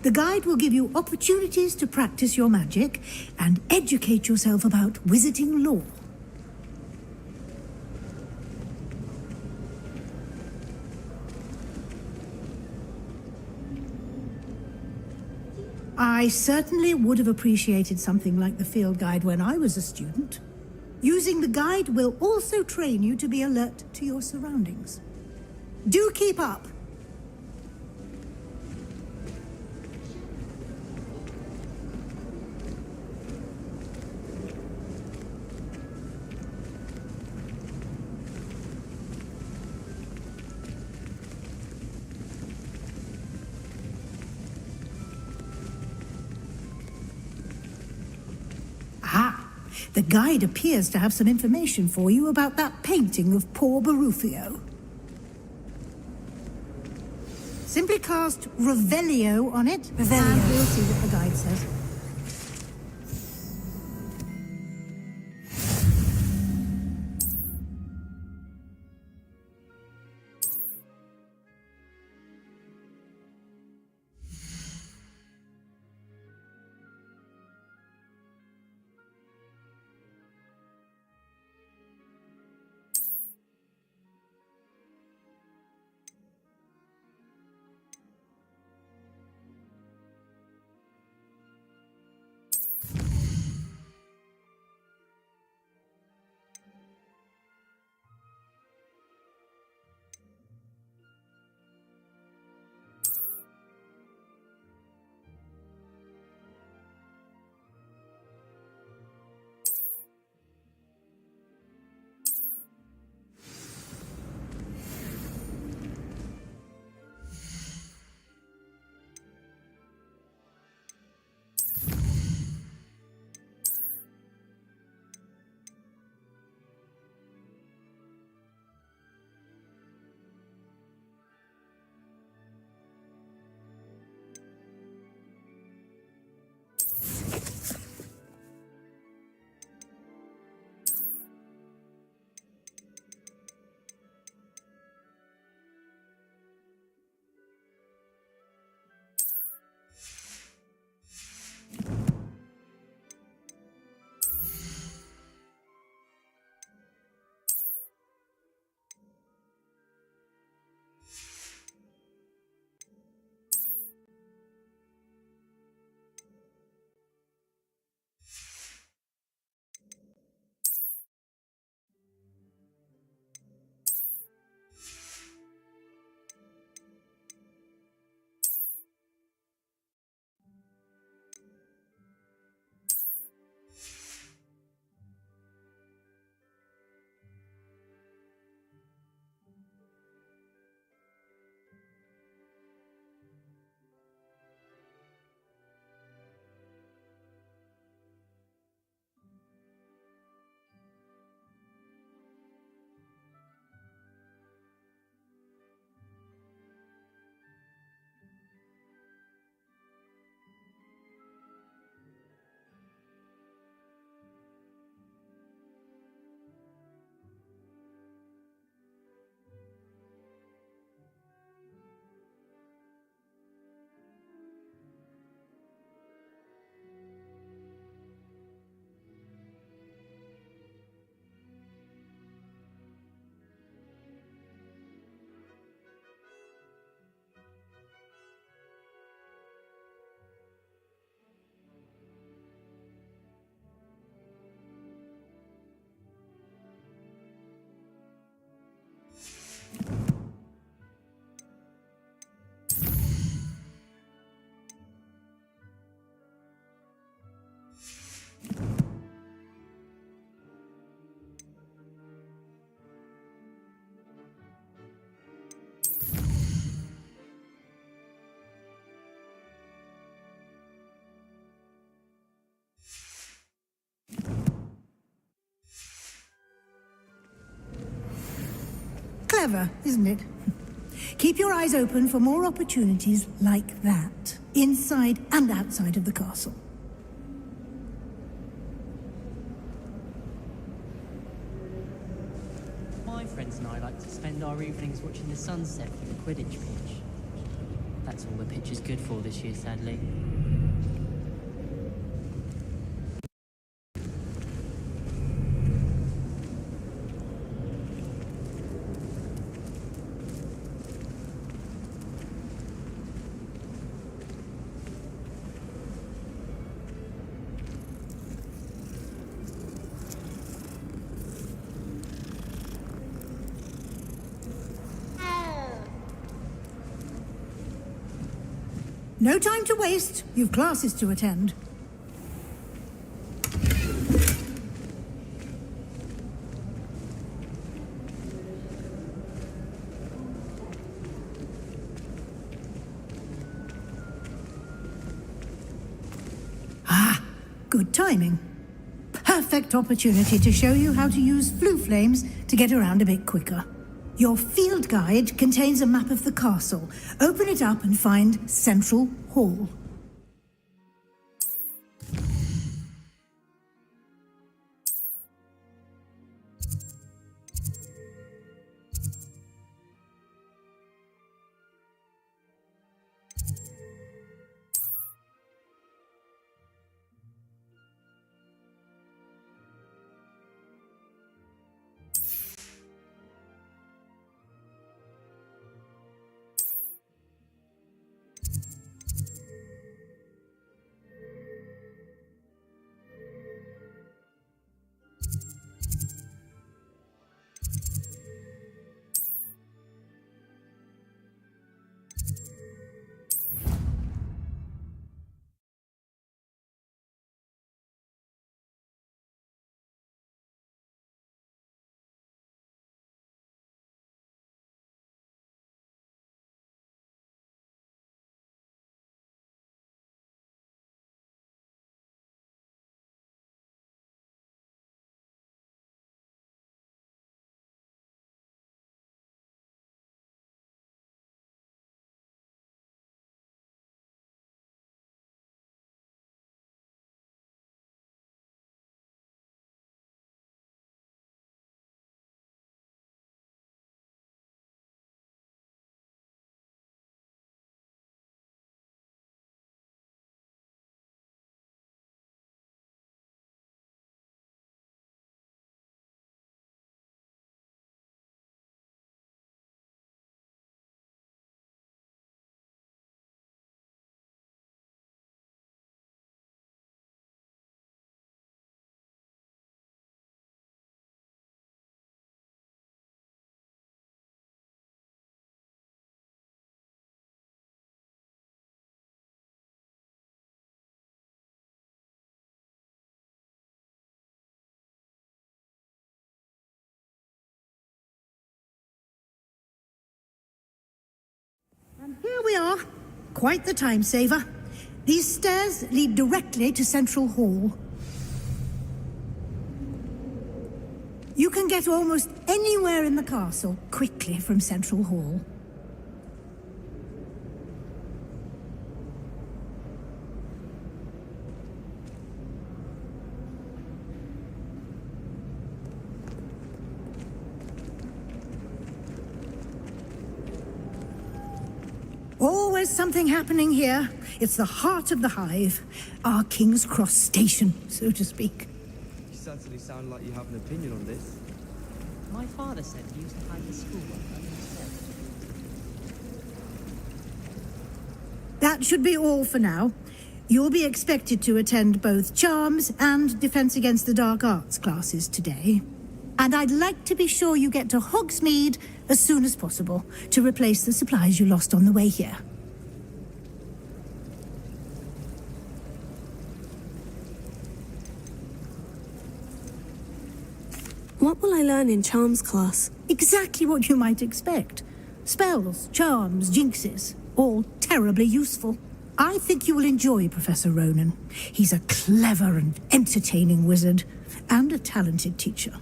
The guide will give you opportunities to practice your magic and educate yourself about wizarding lore. I certainly would have appreciated something like the field guide when I was a student. Using the guide will also train you to be alert to your surroundings. Do keep up! The guide appears to have some information for you about that painting of poor Barufio. Simply cast Revelio on it, and we'll see what the guide says. Clever, isn't it? Keep your eyes open for more opportunities like that, inside and outside of the castle. My friends and I like to spend our evenings watching the sunset from the Quidditch pitch. That's all the pitch is good for this year, sadly. No time to waste. You've classes to attend. Ah, good timing. Perfect opportunity to show you how to use flue flames to get around a bit quicker. Your field guide contains a map of the castle. Open it up and find Central Hall. And here we are. Quite the time saver. These stairs lead directly to Central Hall. You can get almost anywhere in the castle quickly from Central Hall. Always something happening here. It's the heart of the hive. Our King's Cross station, so to speak. You certainly sound like you have an opinion on this. My father said he used to hide his schoolwork under his desk. That should be all for now. You'll be expected to attend both Charms and Defense Against the Dark Arts classes today. And I'd like to be sure you get to Hogsmeade as soon as possible to replace the supplies you lost on the way here. What will I learn in Charms class? Exactly what you might expect. Spells, charms, jinxes, all terribly useful. I think you will enjoy Professor Ronan. He's a clever and entertaining wizard, and a talented teacher.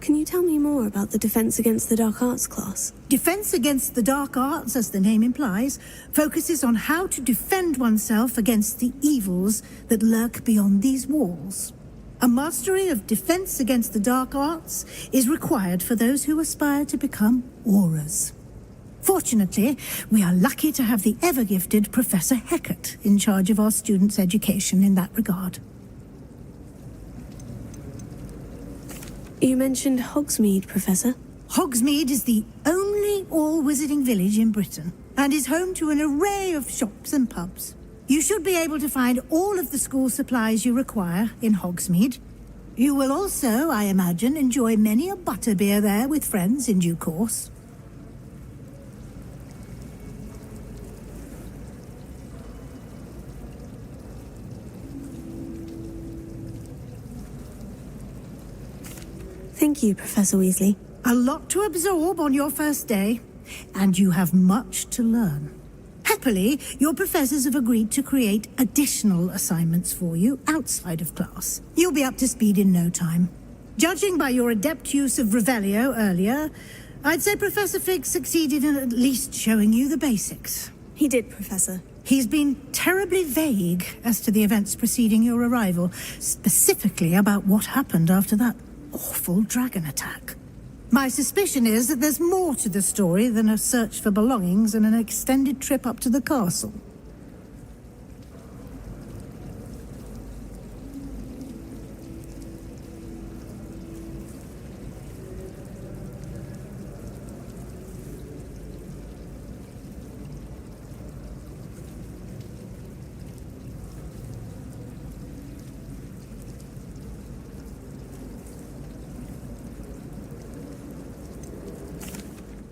Can you tell me more about the Defense Against the Dark Arts class? Defense Against the Dark Arts, as the name implies, focuses on how to defend oneself against the evils that lurk beyond these walls. A mastery of defense against the dark arts is required for those who aspire to become Aurors. Fortunately, we are lucky to have the ever-gifted Professor Hecat in charge of our students' education in that regard. You mentioned Hogsmeade, Professor. Hogsmeade is the only all-wizarding village in Britain and is home to an array of shops and pubs. You should be able to find all of the school supplies you require in Hogsmeade. You will also, I imagine, enjoy many a butterbeer there with friends in due course. Thank you, Professor Weasley. A lot to absorb on your first day, and you have much to learn. Happily, your professors have agreed to create additional assignments for you outside of class. You'll be up to speed in no time. Judging by your adept use of Revelio earlier, I'd say Professor Fig succeeded in at least showing you the basics. He did, Professor. He's been terribly vague as to the events preceding your arrival, specifically about what happened after that awful dragon attack. My suspicion is that there's more to the story than a search for belongings and an extended trip up to the castle.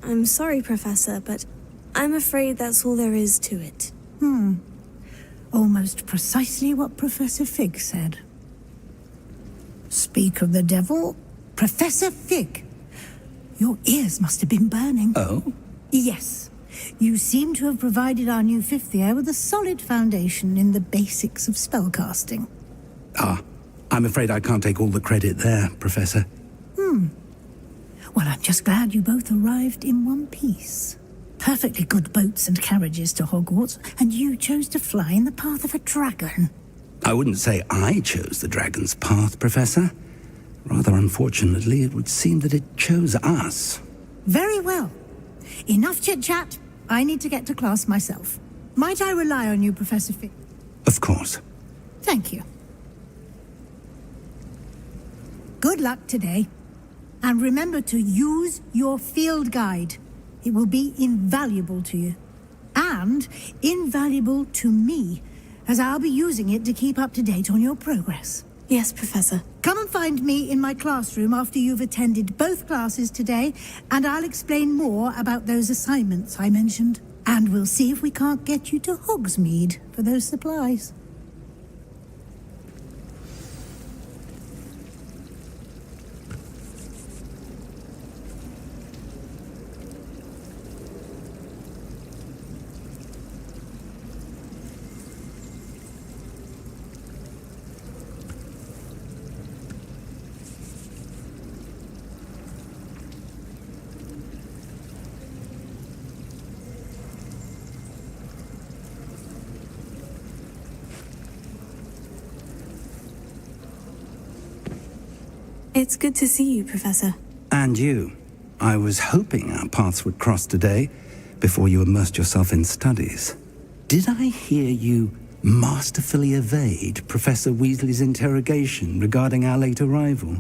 I'm sorry, Professor, but I'm afraid that's all there is to it. Almost precisely what Professor Fig said. Speak of the devil, Professor Fig. Your ears must have been burning. Oh? Yes. You seem to have provided our new fifth year with a solid foundation in the basics of spellcasting. I'm afraid I can't take all the credit there, Professor. Well, I'm just glad you both arrived in one piece. Perfectly good boats and carriages to Hogwarts, and you chose to fly in the path of a dragon. I wouldn't say I chose the dragon's path, Professor. Rather unfortunately, it would seem that it chose us. Very well. Enough chit-chat. I need to get to class myself. Might I rely on you, Professor Fig? Of course. Thank you. Good luck today. And remember to use your field guide. It will be invaluable to you. And invaluable to me, as I'll be using it to keep up to date on your progress. Yes, Professor. Come and find me in my classroom after you've attended both classes today, and I'll explain more about those assignments I mentioned. And we'll see if we can't get you to Hogsmeade for those supplies. It's good to see you, Professor. And you. I was hoping our paths would cross today, before you immersed yourself in studies. Did I hear you masterfully evade Professor Weasley's interrogation regarding our late arrival?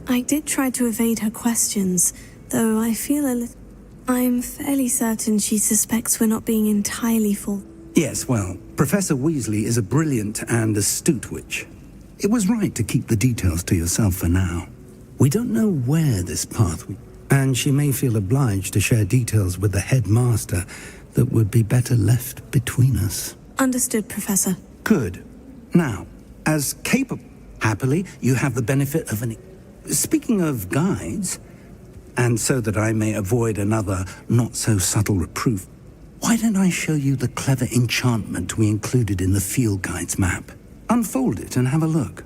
I did try to evade her questions, though I feel a little... I'm fairly certain she suspects we're not being entirely full. Yes, well, Professor Weasley is a brilliant and astute witch. It was right to keep the details to yourself for now. We don't know where this path will... And she may feel obliged to share details with the headmaster that would be better left between us. Understood, Professor. Good. Now, as capable... Happily, you have the benefit of an... Speaking of guides, and so that I may avoid another not-so-subtle reproof, why don't I show you the clever enchantment we included in the field guide's map? Unfold it and have a look.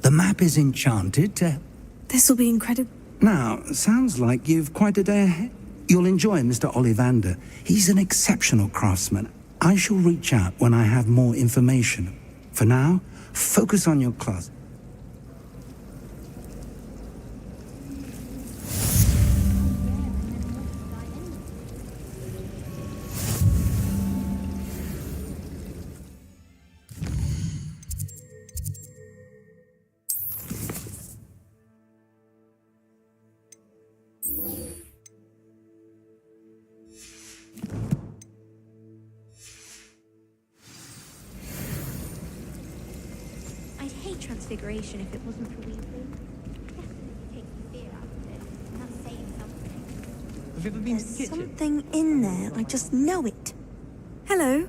The map is enchanted to... This'll be incredible. Now, sounds like you've quite a day ahead. You'll enjoy Mr. Ollivander. He's an exceptional craftsman. I shall reach out when I have more information. For now, focus on your class. I'd hate transfiguration if it wasn't for Weasley. Definitely takes the fear out of it, and that's saying something. Have you ever been to the There's kitchen? something in there. I just know it. Hello.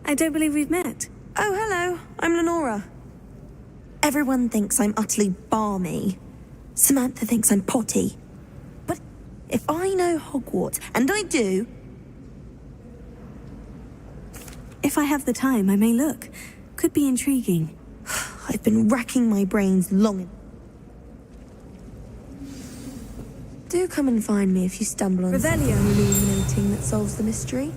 I don't believe we've met. Oh, hello. I'm Lenora. Everyone thinks I'm utterly balmy. Samantha thinks I'm potty. But if I know Hogwarts, and I do... If I have the time, I may look. Could be intriguing. I've been racking my brains long. Do come and find me if you stumble on something Revelio. illuminating that solves the mystery.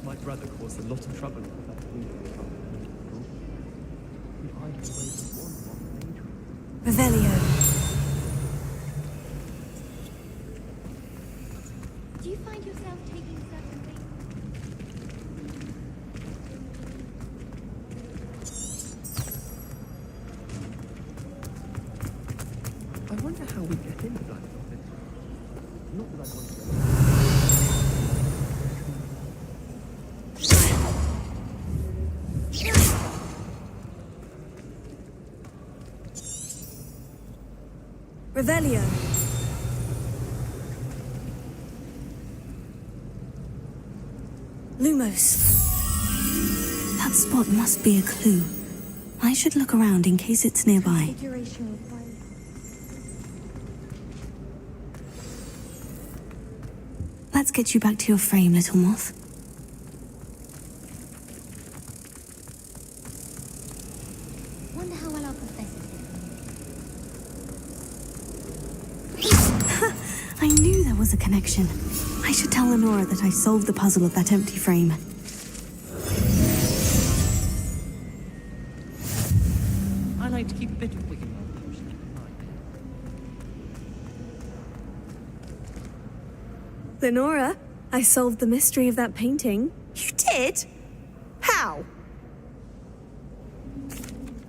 My brother caused a lot of trouble with that Weasley trouble. He hid away from one Revelio. Do you find yourself taking certain things? I wonder how we get into that office. Not that I want to. Revelio. Lumos. That spot must be a clue. I should look around in case it's nearby. Configuration required. Let's get you back to your frame, little moth. Wonder how well our professor did. I knew there was a connection. I should tell Lenora that I solved the puzzle of that empty frame. I like to keep a bit of wiggle room. Lenora, I solved the mystery of that painting. You did? How?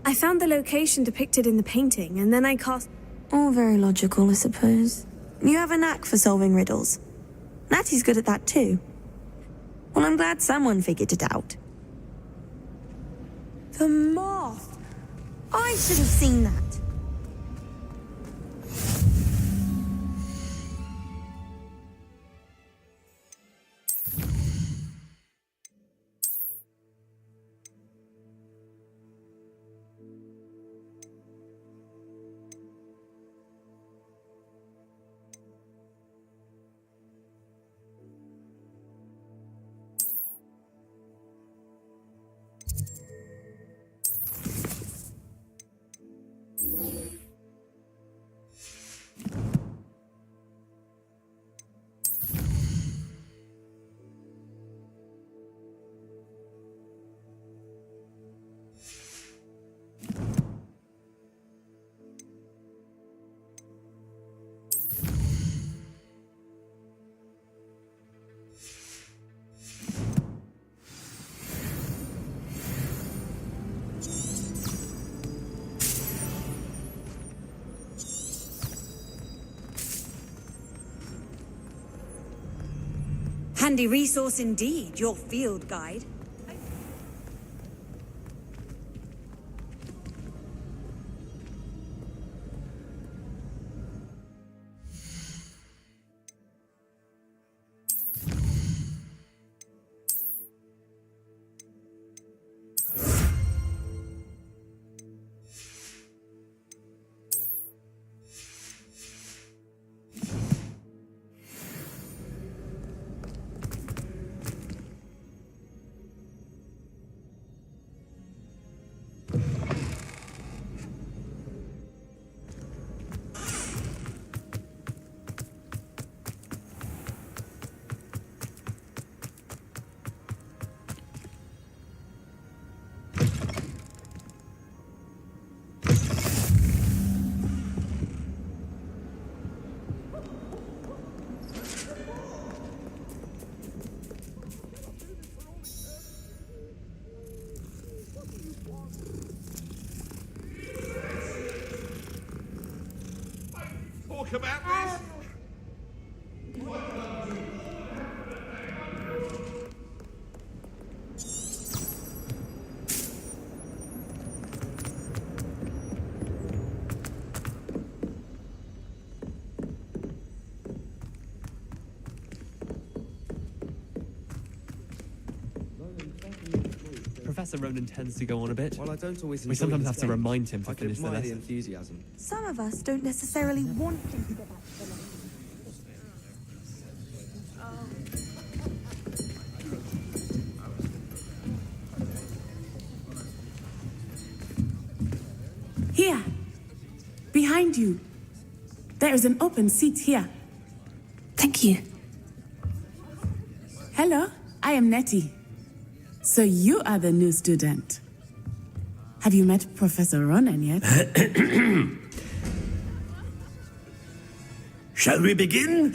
I found the location depicted in the painting, and then I cast... All very logical, I suppose. You have a knack for solving riddles. Natty's good at that too. Well, I'm glad someone figured it out. The moth! I should have seen that. Handy resource indeed, your field guide. Talk about this? Professor Ronan tends to go on a bit. Well, I don't always We enjoy sometimes his have to game. remind him to I can finish the admire the lesson. enthusiasm. Some of us don't necessarily want him to go back to the lesson. Here. Behind you. There is an open seat here. Thank you. Hello, I am Nettie. So you are the new student. Have you met Professor Ronan yet? Shall we begin?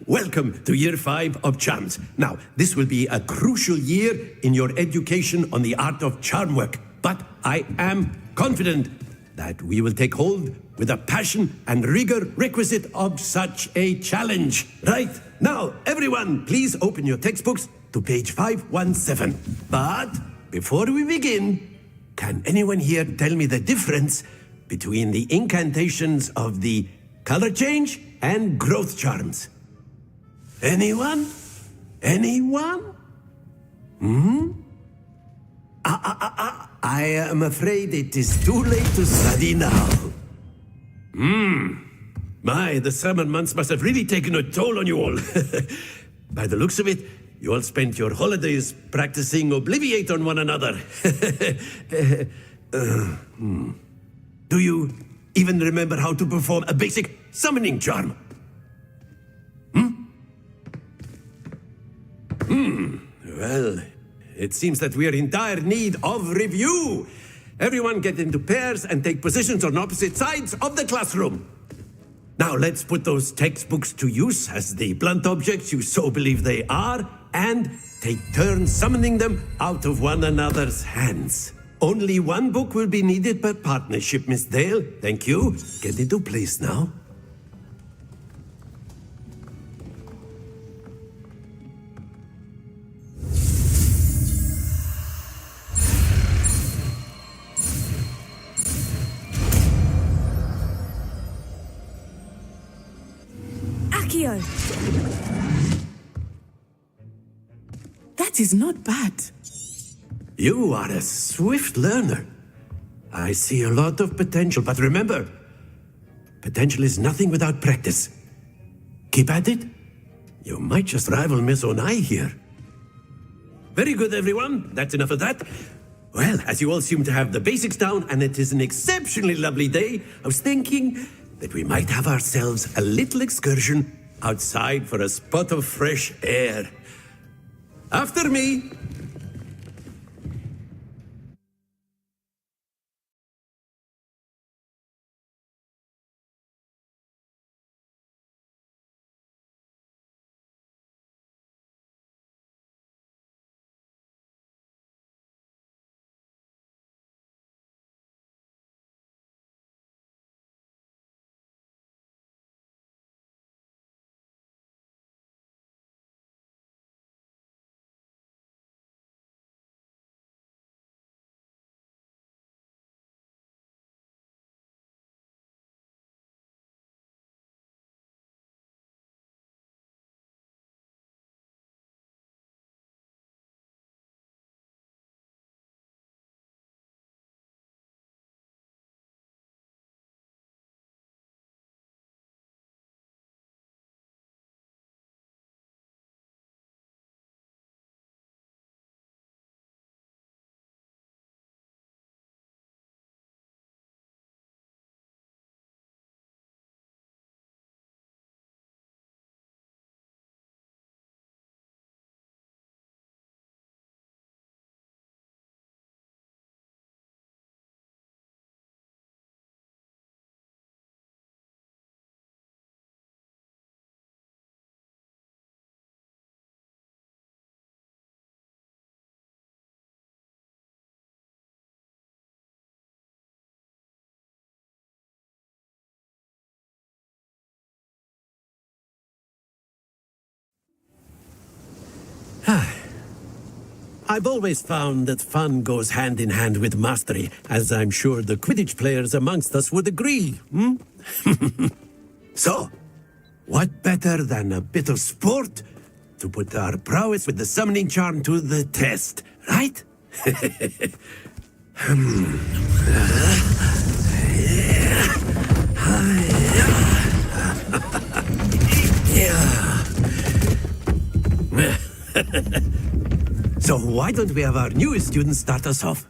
Welcome to Year 5 of Charms. Now, this will be a crucial year in your education on the art of charm work, but I am confident that we will take hold with the passion and rigor requisite of such a challenge. Right, now, everyone, please open your textbooks to page 517. But before we begin, can anyone here tell me the difference between the incantations of the color change and growth charms? Anyone? Anyone? I am afraid it is too late to study now. My, the summer months must have really taken a toll on you all. By the looks of it, you all spent your holidays practicing Obliviate on one another. Do you even remember how to perform a basic summoning charm? Well, it seems that we are in dire need of review. Everyone get into pairs and take positions on opposite sides of the classroom. Now let's put those textbooks to use as the blunt objects you so believe they are, and take turns summoning them out of one another's hands. Only one book will be needed per partnership, Miss Dale. Thank you. Get into place now. Accio! That is not bad. You are a swift learner. I see a lot of potential, but remember, potential is nothing without practice. Keep at it. You might just rival Miss Onai here. Very good, everyone. That's enough of that. Well, as you all seem to have the basics down and it is an exceptionally lovely day, I was thinking that we might have ourselves a little excursion outside for a spot of fresh air. After me! I've always found that fun goes hand in hand with mastery, as I'm sure the Quidditch players amongst us would agree. So, what better than a bit of sport to put our prowess with the summoning charm to the test, right? So why don't we have our newest student start us off?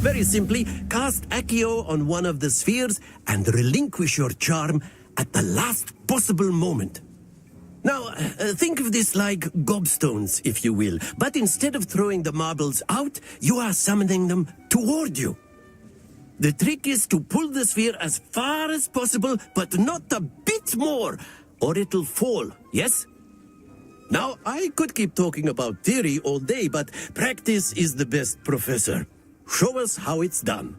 Very simply, cast Accio on one of the spheres and relinquish your charm at the last possible moment. Now, think of this like gobstones, if you will, but instead of throwing the marbles out, you are summoning them toward you. The trick is to pull the sphere as far as possible, but not a bit more, or it'll fall, yes? Now, I could keep talking about theory all day, but practice is the best professor. Show us how it's done.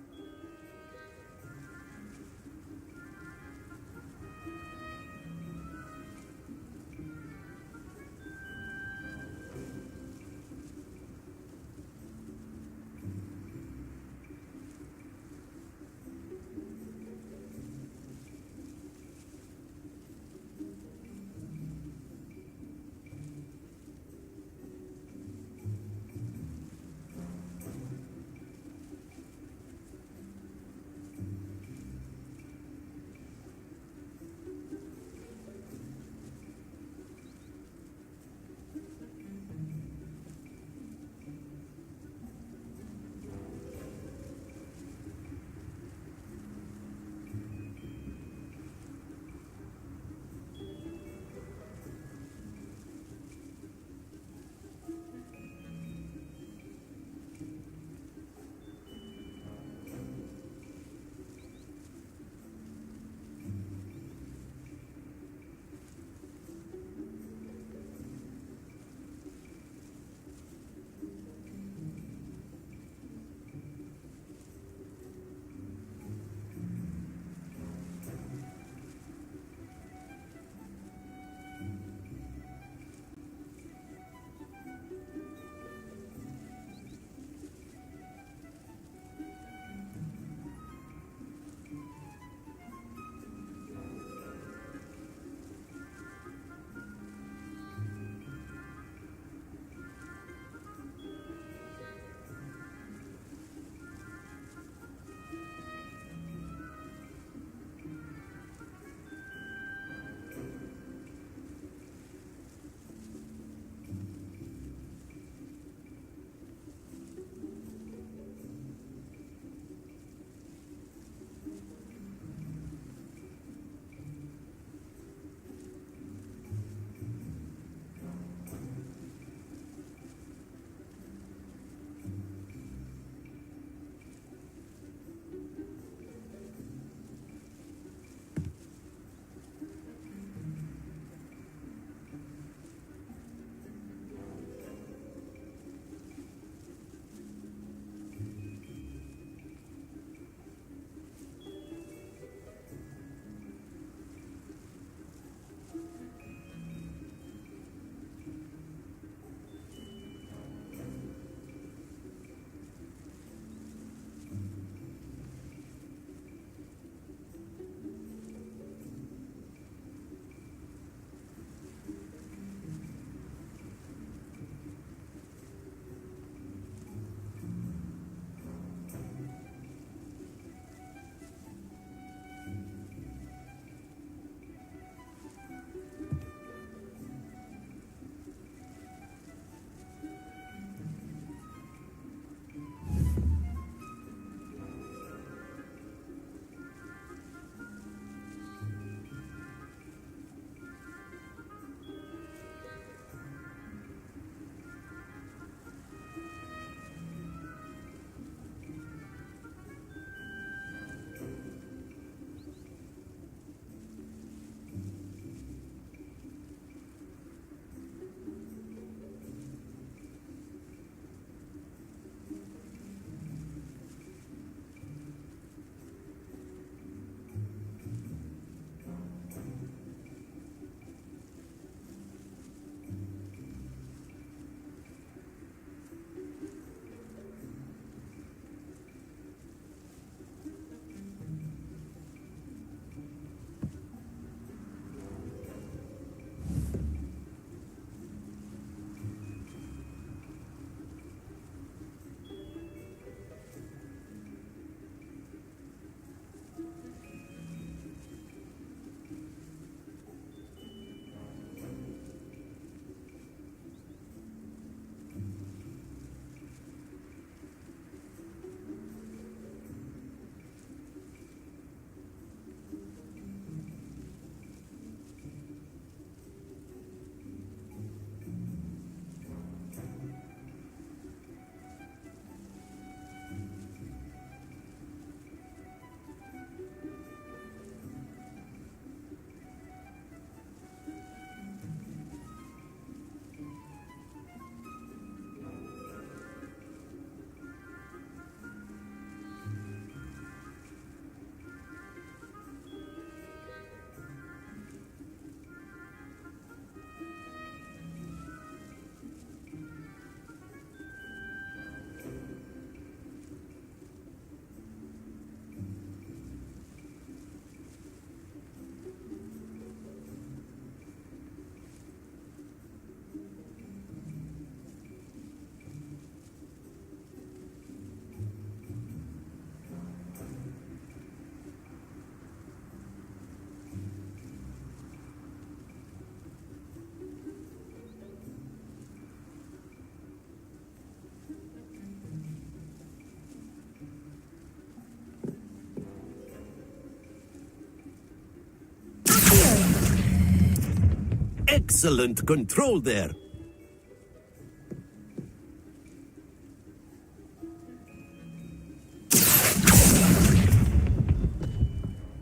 Excellent control there.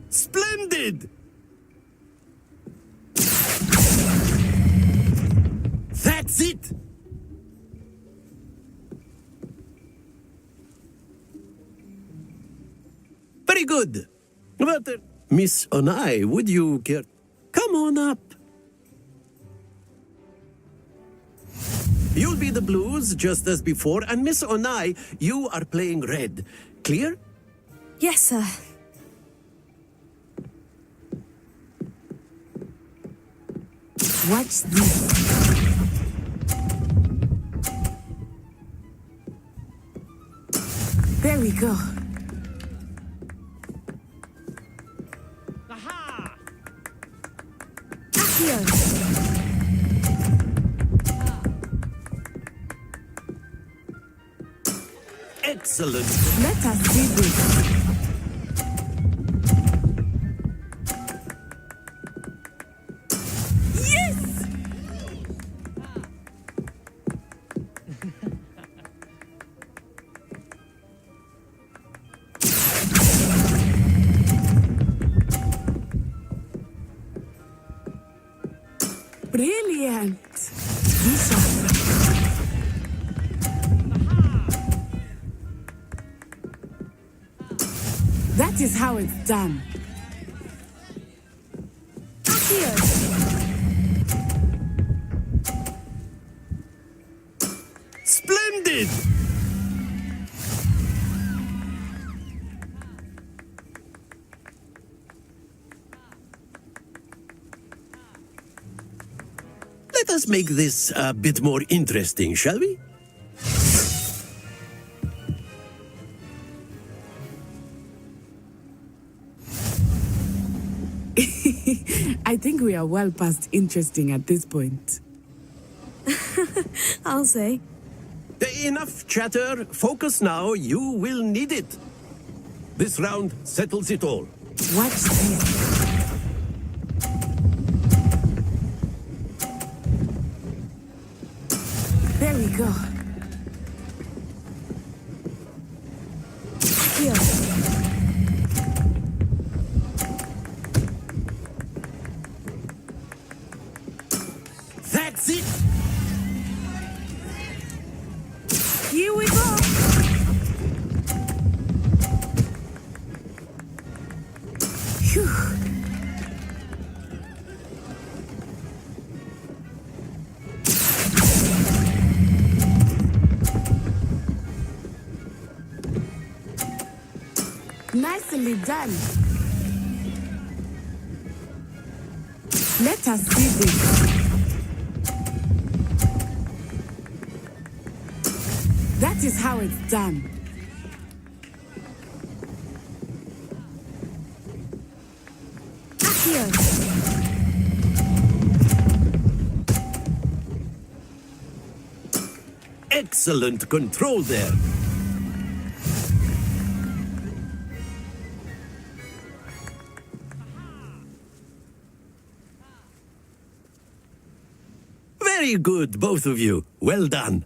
Splendid! That's it! Very good. But, Miss Onai, would you care? Come on up. You'll be the blues, just as before, and Miss Onai, you are playing red. Clear? Yes, sir. Watch this. There we go. Accio. Excellent. Let us do this. Yes! Brilliant. That is how it's done. Splendid! Let us make this a bit more interesting, shall we? I think we are well past interesting at this point. I'll say. Enough chatter. Focus now. You will need it. This round settles it all. Watch this. There we go. Here. That's it! Here we go! Phew. Nicely done. Let us see this. That is how it's done. Accio. Excellent control there. Very good, both of you. Well done.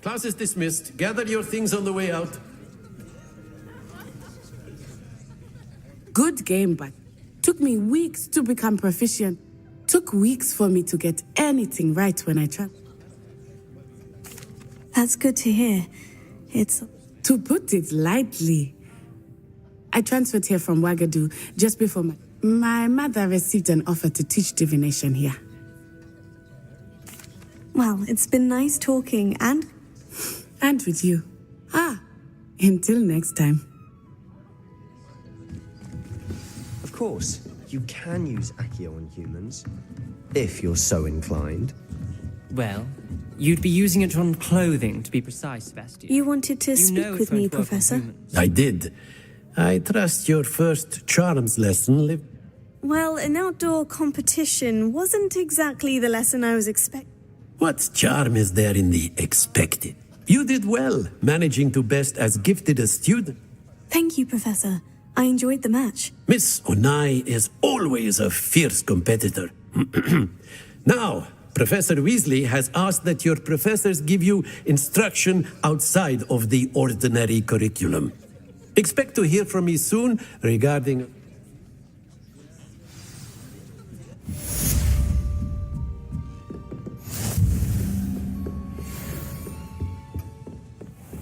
Class is dismissed. Gather your things on the way out. Good game, but took me weeks to become proficient. Took weeks for me to get anything right when I tried. That's good to hear. It's... To put it lightly, I transferred here from Wagadu just before my mother received an offer to teach divination here. Well, it's been nice talking and... And with you. Until next time. Of course, you can use Accio on humans, if you're so inclined. Well, you'd be using it on clothing, to be precise, Sebastian. You wanted to speak with me, Professor? I did. I trust your first charms lesson Well, an outdoor competition wasn't exactly the lesson I was expecting. What charm is there in the expected? You did well, managing to best as gifted a student. Thank you, Professor. I enjoyed the match. Miss Onai is always a fierce competitor. Now, Professor Weasley has asked that your professors give you instruction outside of the ordinary curriculum. Expect to hear from me soon regarding...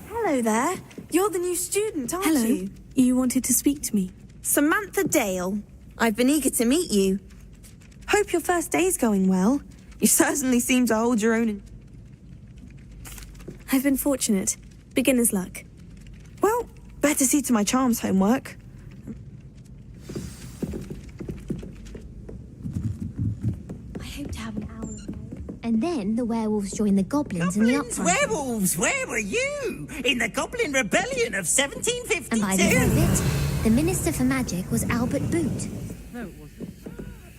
Hello there. You're the new student, aren't Hello. you? You wanted to speak to me. Samantha Dale. I've been eager to meet you. Hope your first day's going well. You certainly seem to hold your own. I've been fortunate. Beginner's luck. Well, better see to my charms homework. I hope to have an hour of no. And then the werewolves join the goblins in the uprising. Werewolves, where were you? In the Goblin Rebellion of 1752? And by the end of it, the Minister for Magic was Albert Boot. No, it wasn't.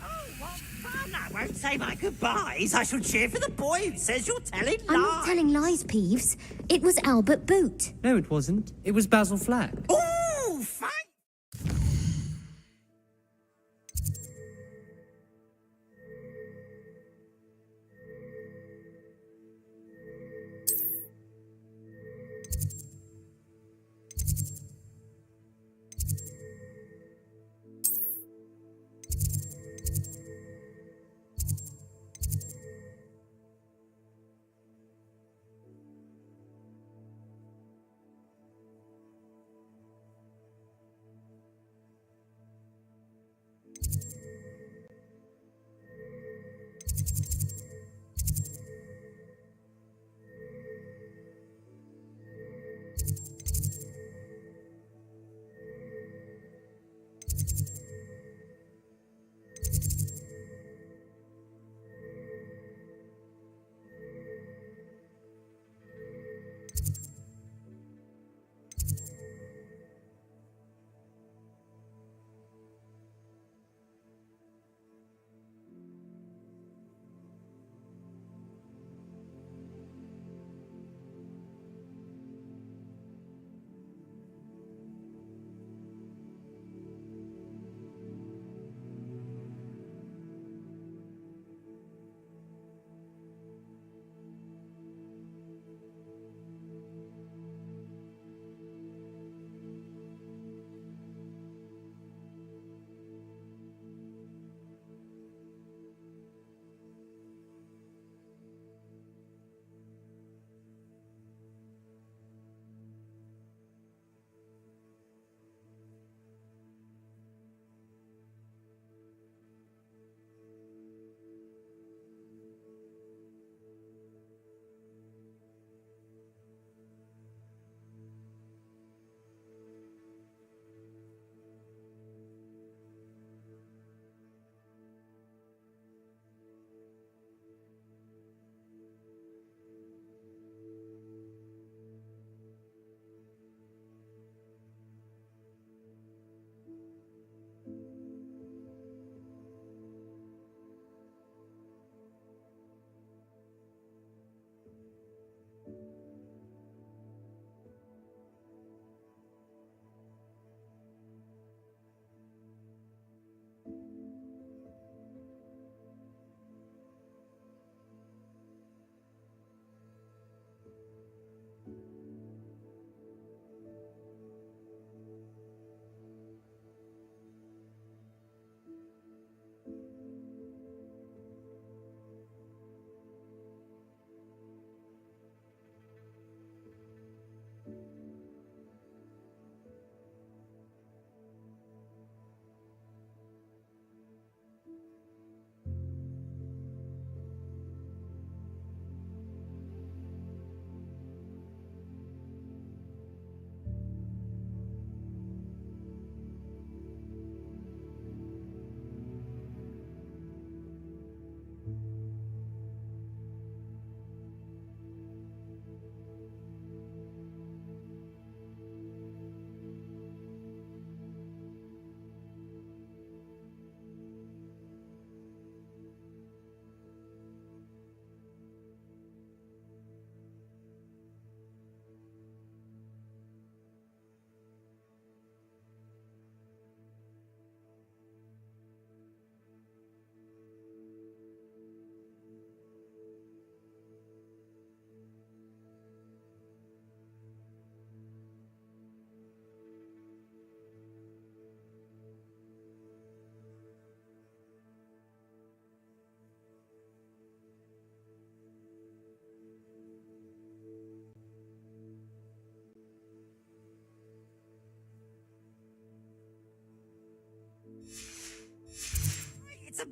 Oh, what fun! I won't say my goodbyes. I shall cheer for the boy who says you're telling lies. I'm not telling lies, Peeves. It was Albert Boot. No, it wasn't. It was Basil Flack. Ooh, fine.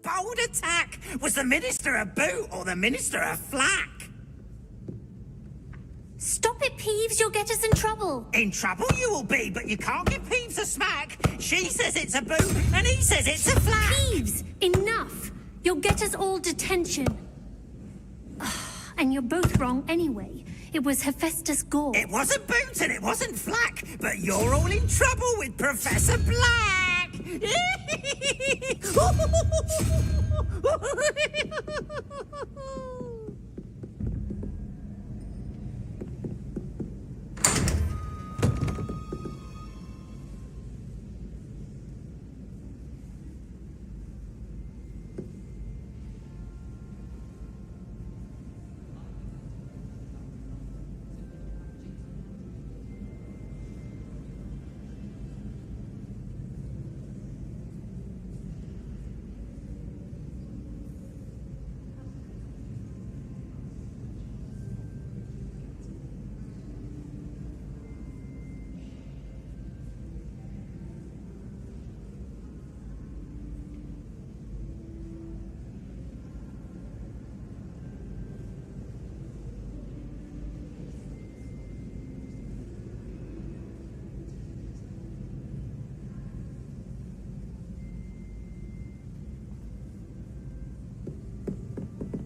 bold attack. Was the Minister a boot or the Minister a flack? Stop it, Peeves. You'll get us in trouble. In trouble you will be, but you can't give Peeves a smack. She says it's a boot, and he says it's a flack. Peeves, enough. You'll get us all detention. And you're both wrong anyway. It was Hephaestus Gore. It wasn't boot and it wasn't flack, but you're all in trouble with Professor Black.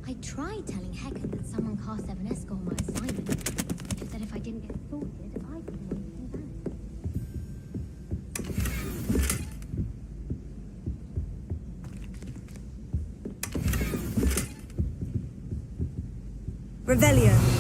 I tried telling Hecate that someone cast 7S on my assignment. She said if I didn't get sorted, I couldn't do anything about it. Revelio.